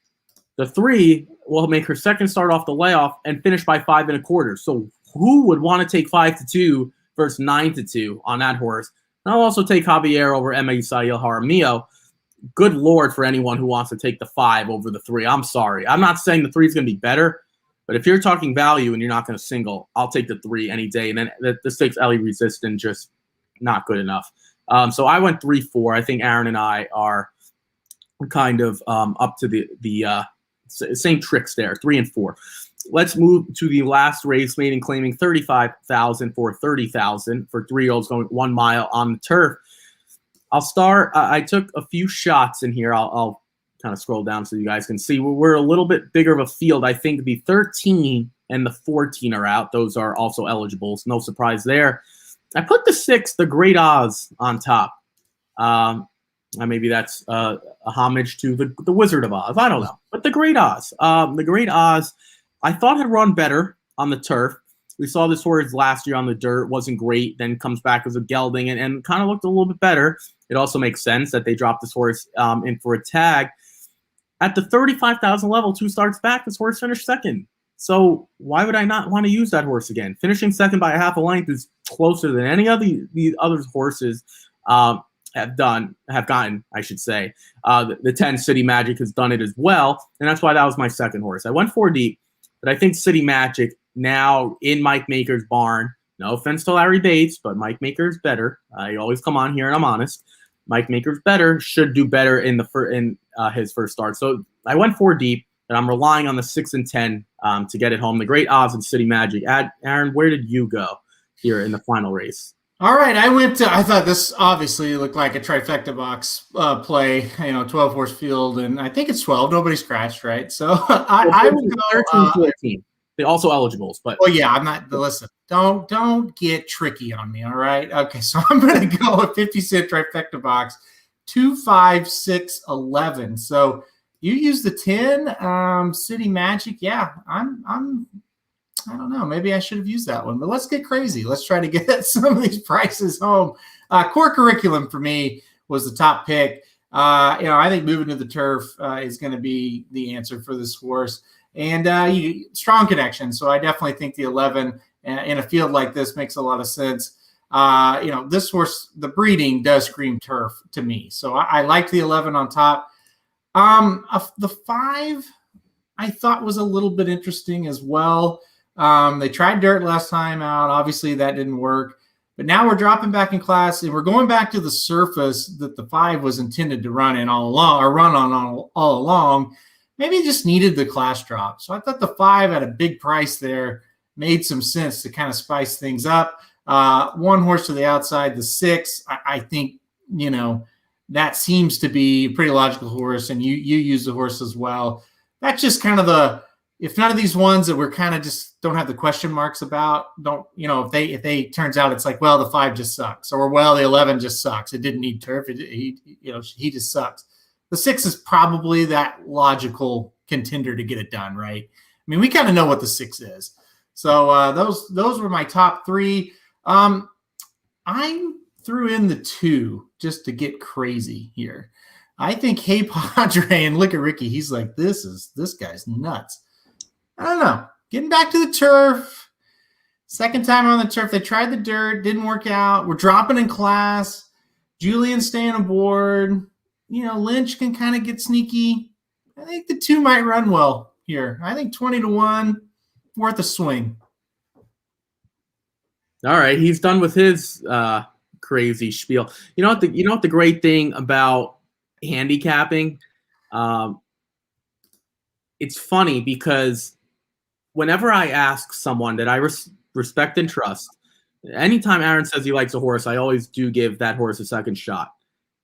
The 3 will make her second start off the layoff and finish by 5 1/4. So who would want to take 5-2 versus 9-2 on that horse? And I'll also take Javier over Emma Isael Jaramillo. Good Lord for anyone who wants to take the 5 over the 3. I'm sorry. I'm not saying the 3 is going to be better, but if you're talking value and you're not going to single, I'll take the 3 any day. And then the 6 Ellie Resistant, just not good enough. So I went 3-4. I think Aaron and I are kind of up to the same tricks there, 3 and 4. Let's move to the last race, maiden claiming $35,000 for $30,000 for 3-year-olds going 1 mile on the turf. I'll start. I took a few shots in here. I'll kind of scroll down so you guys can see. We're a little bit bigger of a field. I think the 13 and the 14 are out. Those are also eligible. No surprise there. I put the 6, the Great Oz, on top. Maybe that's a homage to the Wizard of Oz. I don't know. But the Great Oz. The Great Oz, I thought had run better on the turf. We saw this horse last year on the dirt. Wasn't great. Then comes back as a gelding and kind of looked a little bit better. It also makes sense that they dropped this horse in for a tag. At the 35,000 level, 2 starts back, this horse finished second. So why would I not want to use that horse again? Finishing second by a half a length is closer than any of the other horses have gotten, I should say. The 10 City Magic has done it as well, and that's why that was my second horse. I went 4 deep, but I think City Magic now in Mike Maker's barn, No offense to Larry Bates, but Mike Maker's better. I always come on here and I'm honest. Mike Maker's better, should do better in his first start. So I went 4 deep, and I'm relying on the 6 and 10 to get it home. The Great Oz and City Magic. Aaron, where did you go here in the final race? All right, I thought this obviously looked like a trifecta box play, 12 horse field, and I think it's 12. Nobody scratched, right? So I will go 13, 14. They also eligibles, but I'm not. Listen, don't get tricky on me. All right, okay. So I'm going to go a 50-cent trifecta box, 2, 5, 6, 11. So you use the 10 City Magic. Yeah, I don't know. Maybe I should have used that one, but let's get crazy. Let's try to get some of these prices home. Core curriculum for me was the top pick. I think moving to the turf is going to be the answer for this horse. And strong connection. So I definitely think the 11 in a field like this makes a lot of sense. This horse, the breeding does scream turf to me. So I liked the 11 on top. The 5 I thought was a little bit interesting as well. They tried dirt last time out. Obviously that didn't work. But now we're dropping back in class and we're going back to the surface that the 5 was intended to run in all along, or run on all along. Maybe it just needed the class drop. So I thought the 5 at a big price there made some sense to kind of spice things up. 1 horse to the outside, the 6, I think, that seems to be a pretty logical horse, and you use the horse as well. That's just kind of if none of these ones that we're kind of just don't have the question marks about, if they turns out it's like, well, the 5 just sucks, or well, the 11 just sucks. It didn't need turf. He just sucks. The 6 is probably that logical contender to get it done, right? I mean, we kind of know what the 6 is. So those were my top 3. I threw in the 2 just to get crazy here. I think Hey Padre, and look at Ricky. He's like, this guy's nuts. I don't know. Getting back to the turf. Second time on the turf. They tried the dirt. Didn't work out. We're dropping in class. Julian's staying aboard. Lynch can kind of get sneaky. I think the 2 might run well here. I think 20-1, worth a swing. All right, he's done with his crazy spiel. You know what the great thing about handicapping? It's funny because whenever I ask someone that I respect and trust, anytime Aaron says he likes a horse, I always do give that horse a second shot.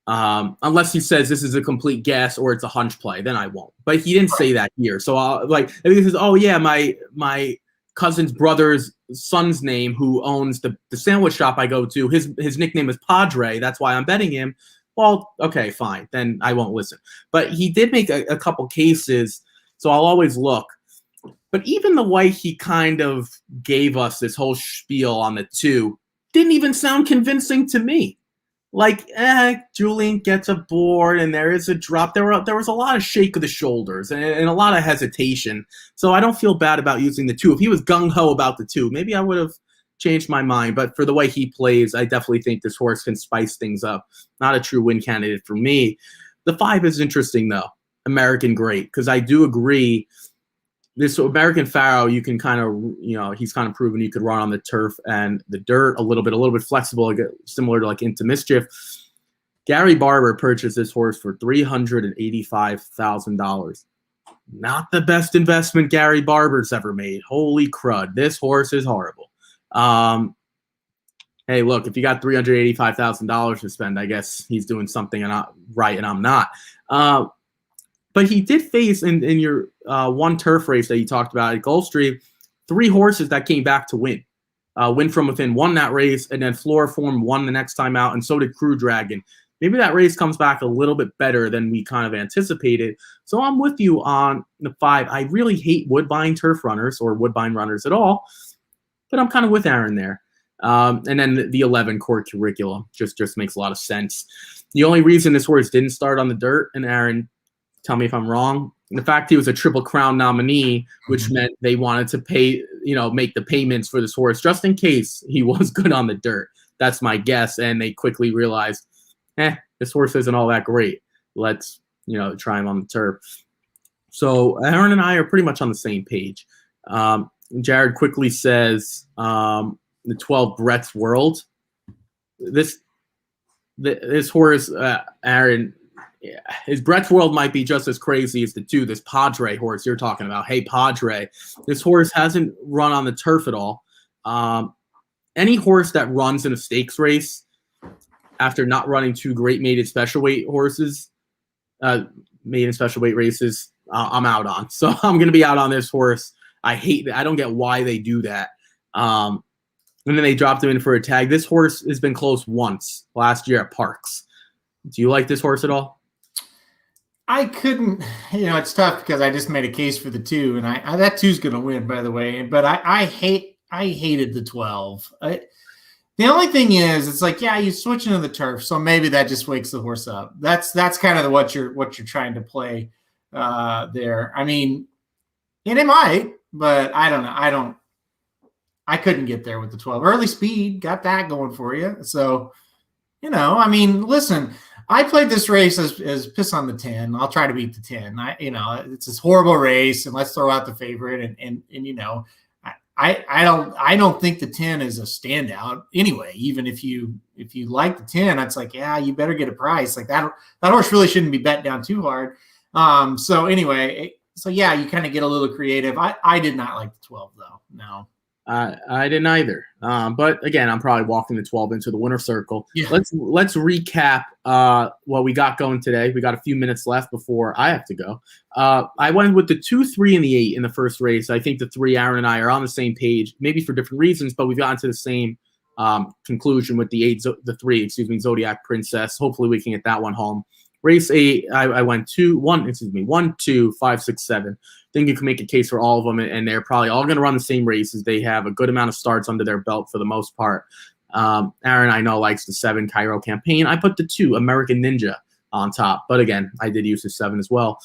Unless he says this is a complete guess or it's a hunch play, then I won't. But he didn't say that here. So if he says, oh yeah, my cousin's brother's son's name who owns the sandwich shop I go to, his nickname is Padre, that's why I'm betting him. Well, okay, fine. Then I won't listen. But he did make a couple cases, so I'll always look. But even the way he kind of gave us this whole spiel on the 2 didn't even sound convincing to me. Like, Julian gets aboard and there is a drop. There was a lot of shake of the shoulders and a lot of hesitation. So I don't feel bad about using the 2. If he was gung-ho about the 2, maybe I would have changed my mind. But for the way he plays, I definitely think this horse can spice things up. Not a true win candidate for me. The 5 is interesting, though. American Great, because I do agree. This American Pharaoh, you can kind of, he's kind of proven you could run on the turf and the dirt a little bit flexible, similar to like Into Mischief. Gary Barber purchased this horse for $385,000. Not the best investment Gary Barber's ever made. Holy crud. This horse is horrible. Hey, look, if you got $385,000 to spend, I guess he's doing something right and I'm not. But he did face in your one turf race that you talked about at Gulfstream, 3 horses that came back to win. Win From Within won that race, and then Floriform won the next time out, and so did Crew Dragon. Maybe that race comes back a little bit better than we kind of anticipated. So I'm with you on the 5. I really hate Woodbine turf runners or Woodbine runners at all, but I'm kind of with Aaron there. And then the 11 core curriculum just makes a lot of sense. The only reason this horse didn't start on the dirt, and Aaron, tell me if I'm wrong, the fact he was a Triple Crown nominee, which meant they wanted to pay, make the payments for this horse just in case he was good on the dirt. That's my guess. And they quickly realized, this horse isn't all that great. Let's, try him on the turf. So Aaron and I are pretty much on the same page. Jared quickly says, the 12 Brett's World. This horse, Aaron, his Brett's World might be just as crazy as the 2. This Padre horse you're talking about. Hey, Padre. This horse hasn't run on the turf at all. Any horse that runs in a stakes race after not running 2 great maiden special weight horses, maiden special weight races, I'm out on. So I'm going to be out on this horse. I hate that. I don't get why they do that. And then they dropped him in for a tag. This horse has been close once last year at Parks. Do you like this horse at all? I couldn't, it's tough because I just made a case for the 2, and I that 2's going to win, by the way. But I hated the 12. The only thing is, it's like, yeah, you switch into the turf, so maybe that just wakes the horse up. That's kind of what you're trying to play there. I mean, and it might, but I don't know. I couldn't get there with the 12. Early speed, got that going for you. So, I mean, listen, I played this race as piss on the 10. I'll try to beat the 10. It's this horrible race, and let's throw out the favorite. And I don't think the 10 is a standout anyway. Even if you like the 10, it's like, yeah, you better get a price like that. That horse really shouldn't be bet down too hard. So anyway, yeah, you kind of get a little creative. I did not like the 12 though. No. I didn't either. But again, I'm probably walking the 12 into the winner circle. Yeah. Let's recap what we got going today. We got a few minutes left before I have to go. I went with the 2, 3, and the 8 in the first race. I think the 3, Aaron and I are on the same page, maybe for different reasons, but we've gotten to the same conclusion with the 3, Zodiac Princess. Hopefully we can get that one home. Race 8, I went 1, 2, 5, 6, 7. I think you can make a case for all of them, and they're probably all going to run the same races. They have a good amount of starts under their belt for the most part. Aaron, I know, likes the 7 Cairo campaign. I put the 2 American Ninja on top, but again, I did use the 7 as well.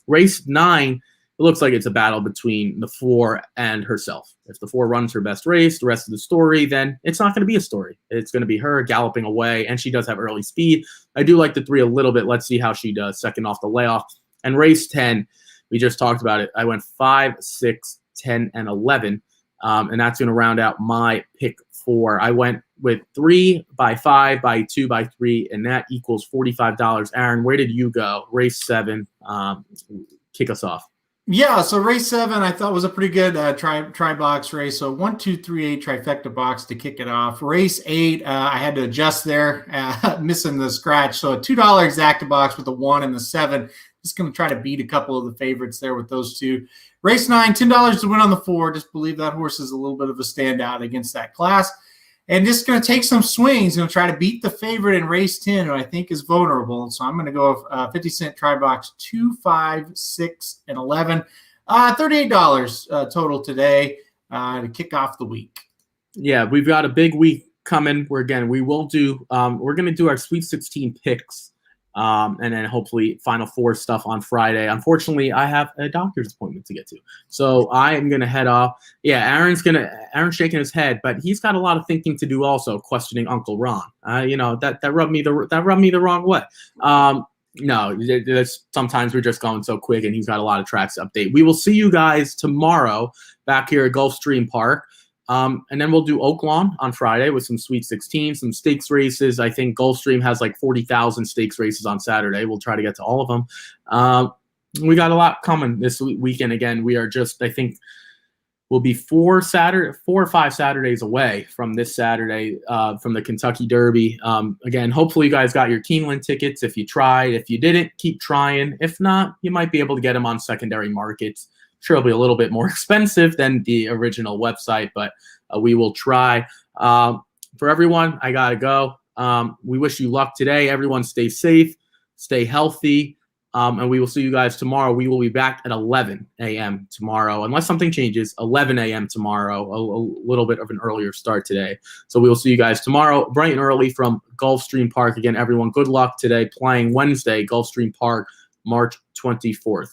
Race 9, it looks like it's a battle between the 4 and herself. If the 4 runs her best race, the rest of the story, then it's not going to be a story. It's going to be her galloping away, and she does have early speed. I do like the 3 a little bit. Let's see how she does second off the layoff. And race 10, we just talked about it. I went 5, 6, 10, and 11, and that's going to round out my pick 4. I went with 3 by 5 by 2 by 3, and that equals $45. Aaron, where did you go? Race 7, kick us off. Yeah, so race 7 I thought was a pretty good try box race. So 1, 2, 3, 8 trifecta box to kick it off. Race 8, I had to adjust there, missing the scratch. So a $2 exacta box with the 1 and the 7. Just going to try to beat a couple of the favorites there with those 2. Race 9, $10 to win on the 4. Just believe that horse is a little bit of a standout against that class. And just going to take some swings. Going to try to beat the favorite in race 10, who I think is vulnerable. So I'm going to go 50-cent try box 2, 5, 6, and 11. $38 total today to kick off the week. Yeah, we've got a big week coming. We will do. We're going to do our Sweet 16 picks. And then hopefully Final Four stuff on Friday. Unfortunately, I have a doctor's appointment to get to, so I am going to head off. Yeah, Aaron's shaking his head, but he's got a lot of thinking to do also, questioning Uncle Ron. That rubbed me the wrong way. No, sometimes we're just going so quick, and he's got a lot of tracks to update. We will see you guys tomorrow back here at Gulfstream Park. And then we'll do Oaklawn on Friday with some Sweet 16, some stakes races. I think Gulfstream has like 40,000 stakes races on Saturday. We'll try to get to all of them. We got a lot coming this weekend. Again, we are just, I think we'll be 4 or 5 Saturdays away from this Saturday, from the Kentucky Derby. Again, hopefully you guys got your Keeneland tickets. If you tried, if you didn't, keep trying. If not, you might be able to get them on secondary markets. Sure, it'll be a little bit more expensive than the original website, but we will try. For everyone, I got to go. We wish you luck today. Everyone stay safe, stay healthy, and we will see you guys tomorrow. We will be back at 11 a.m. tomorrow, unless something changes, 11 a.m. tomorrow, a little bit of an earlier start today. So we will see you guys tomorrow, bright and early from Gulfstream Park. Again, everyone, good luck today, playing Wednesday, Gulfstream Park, March 24th.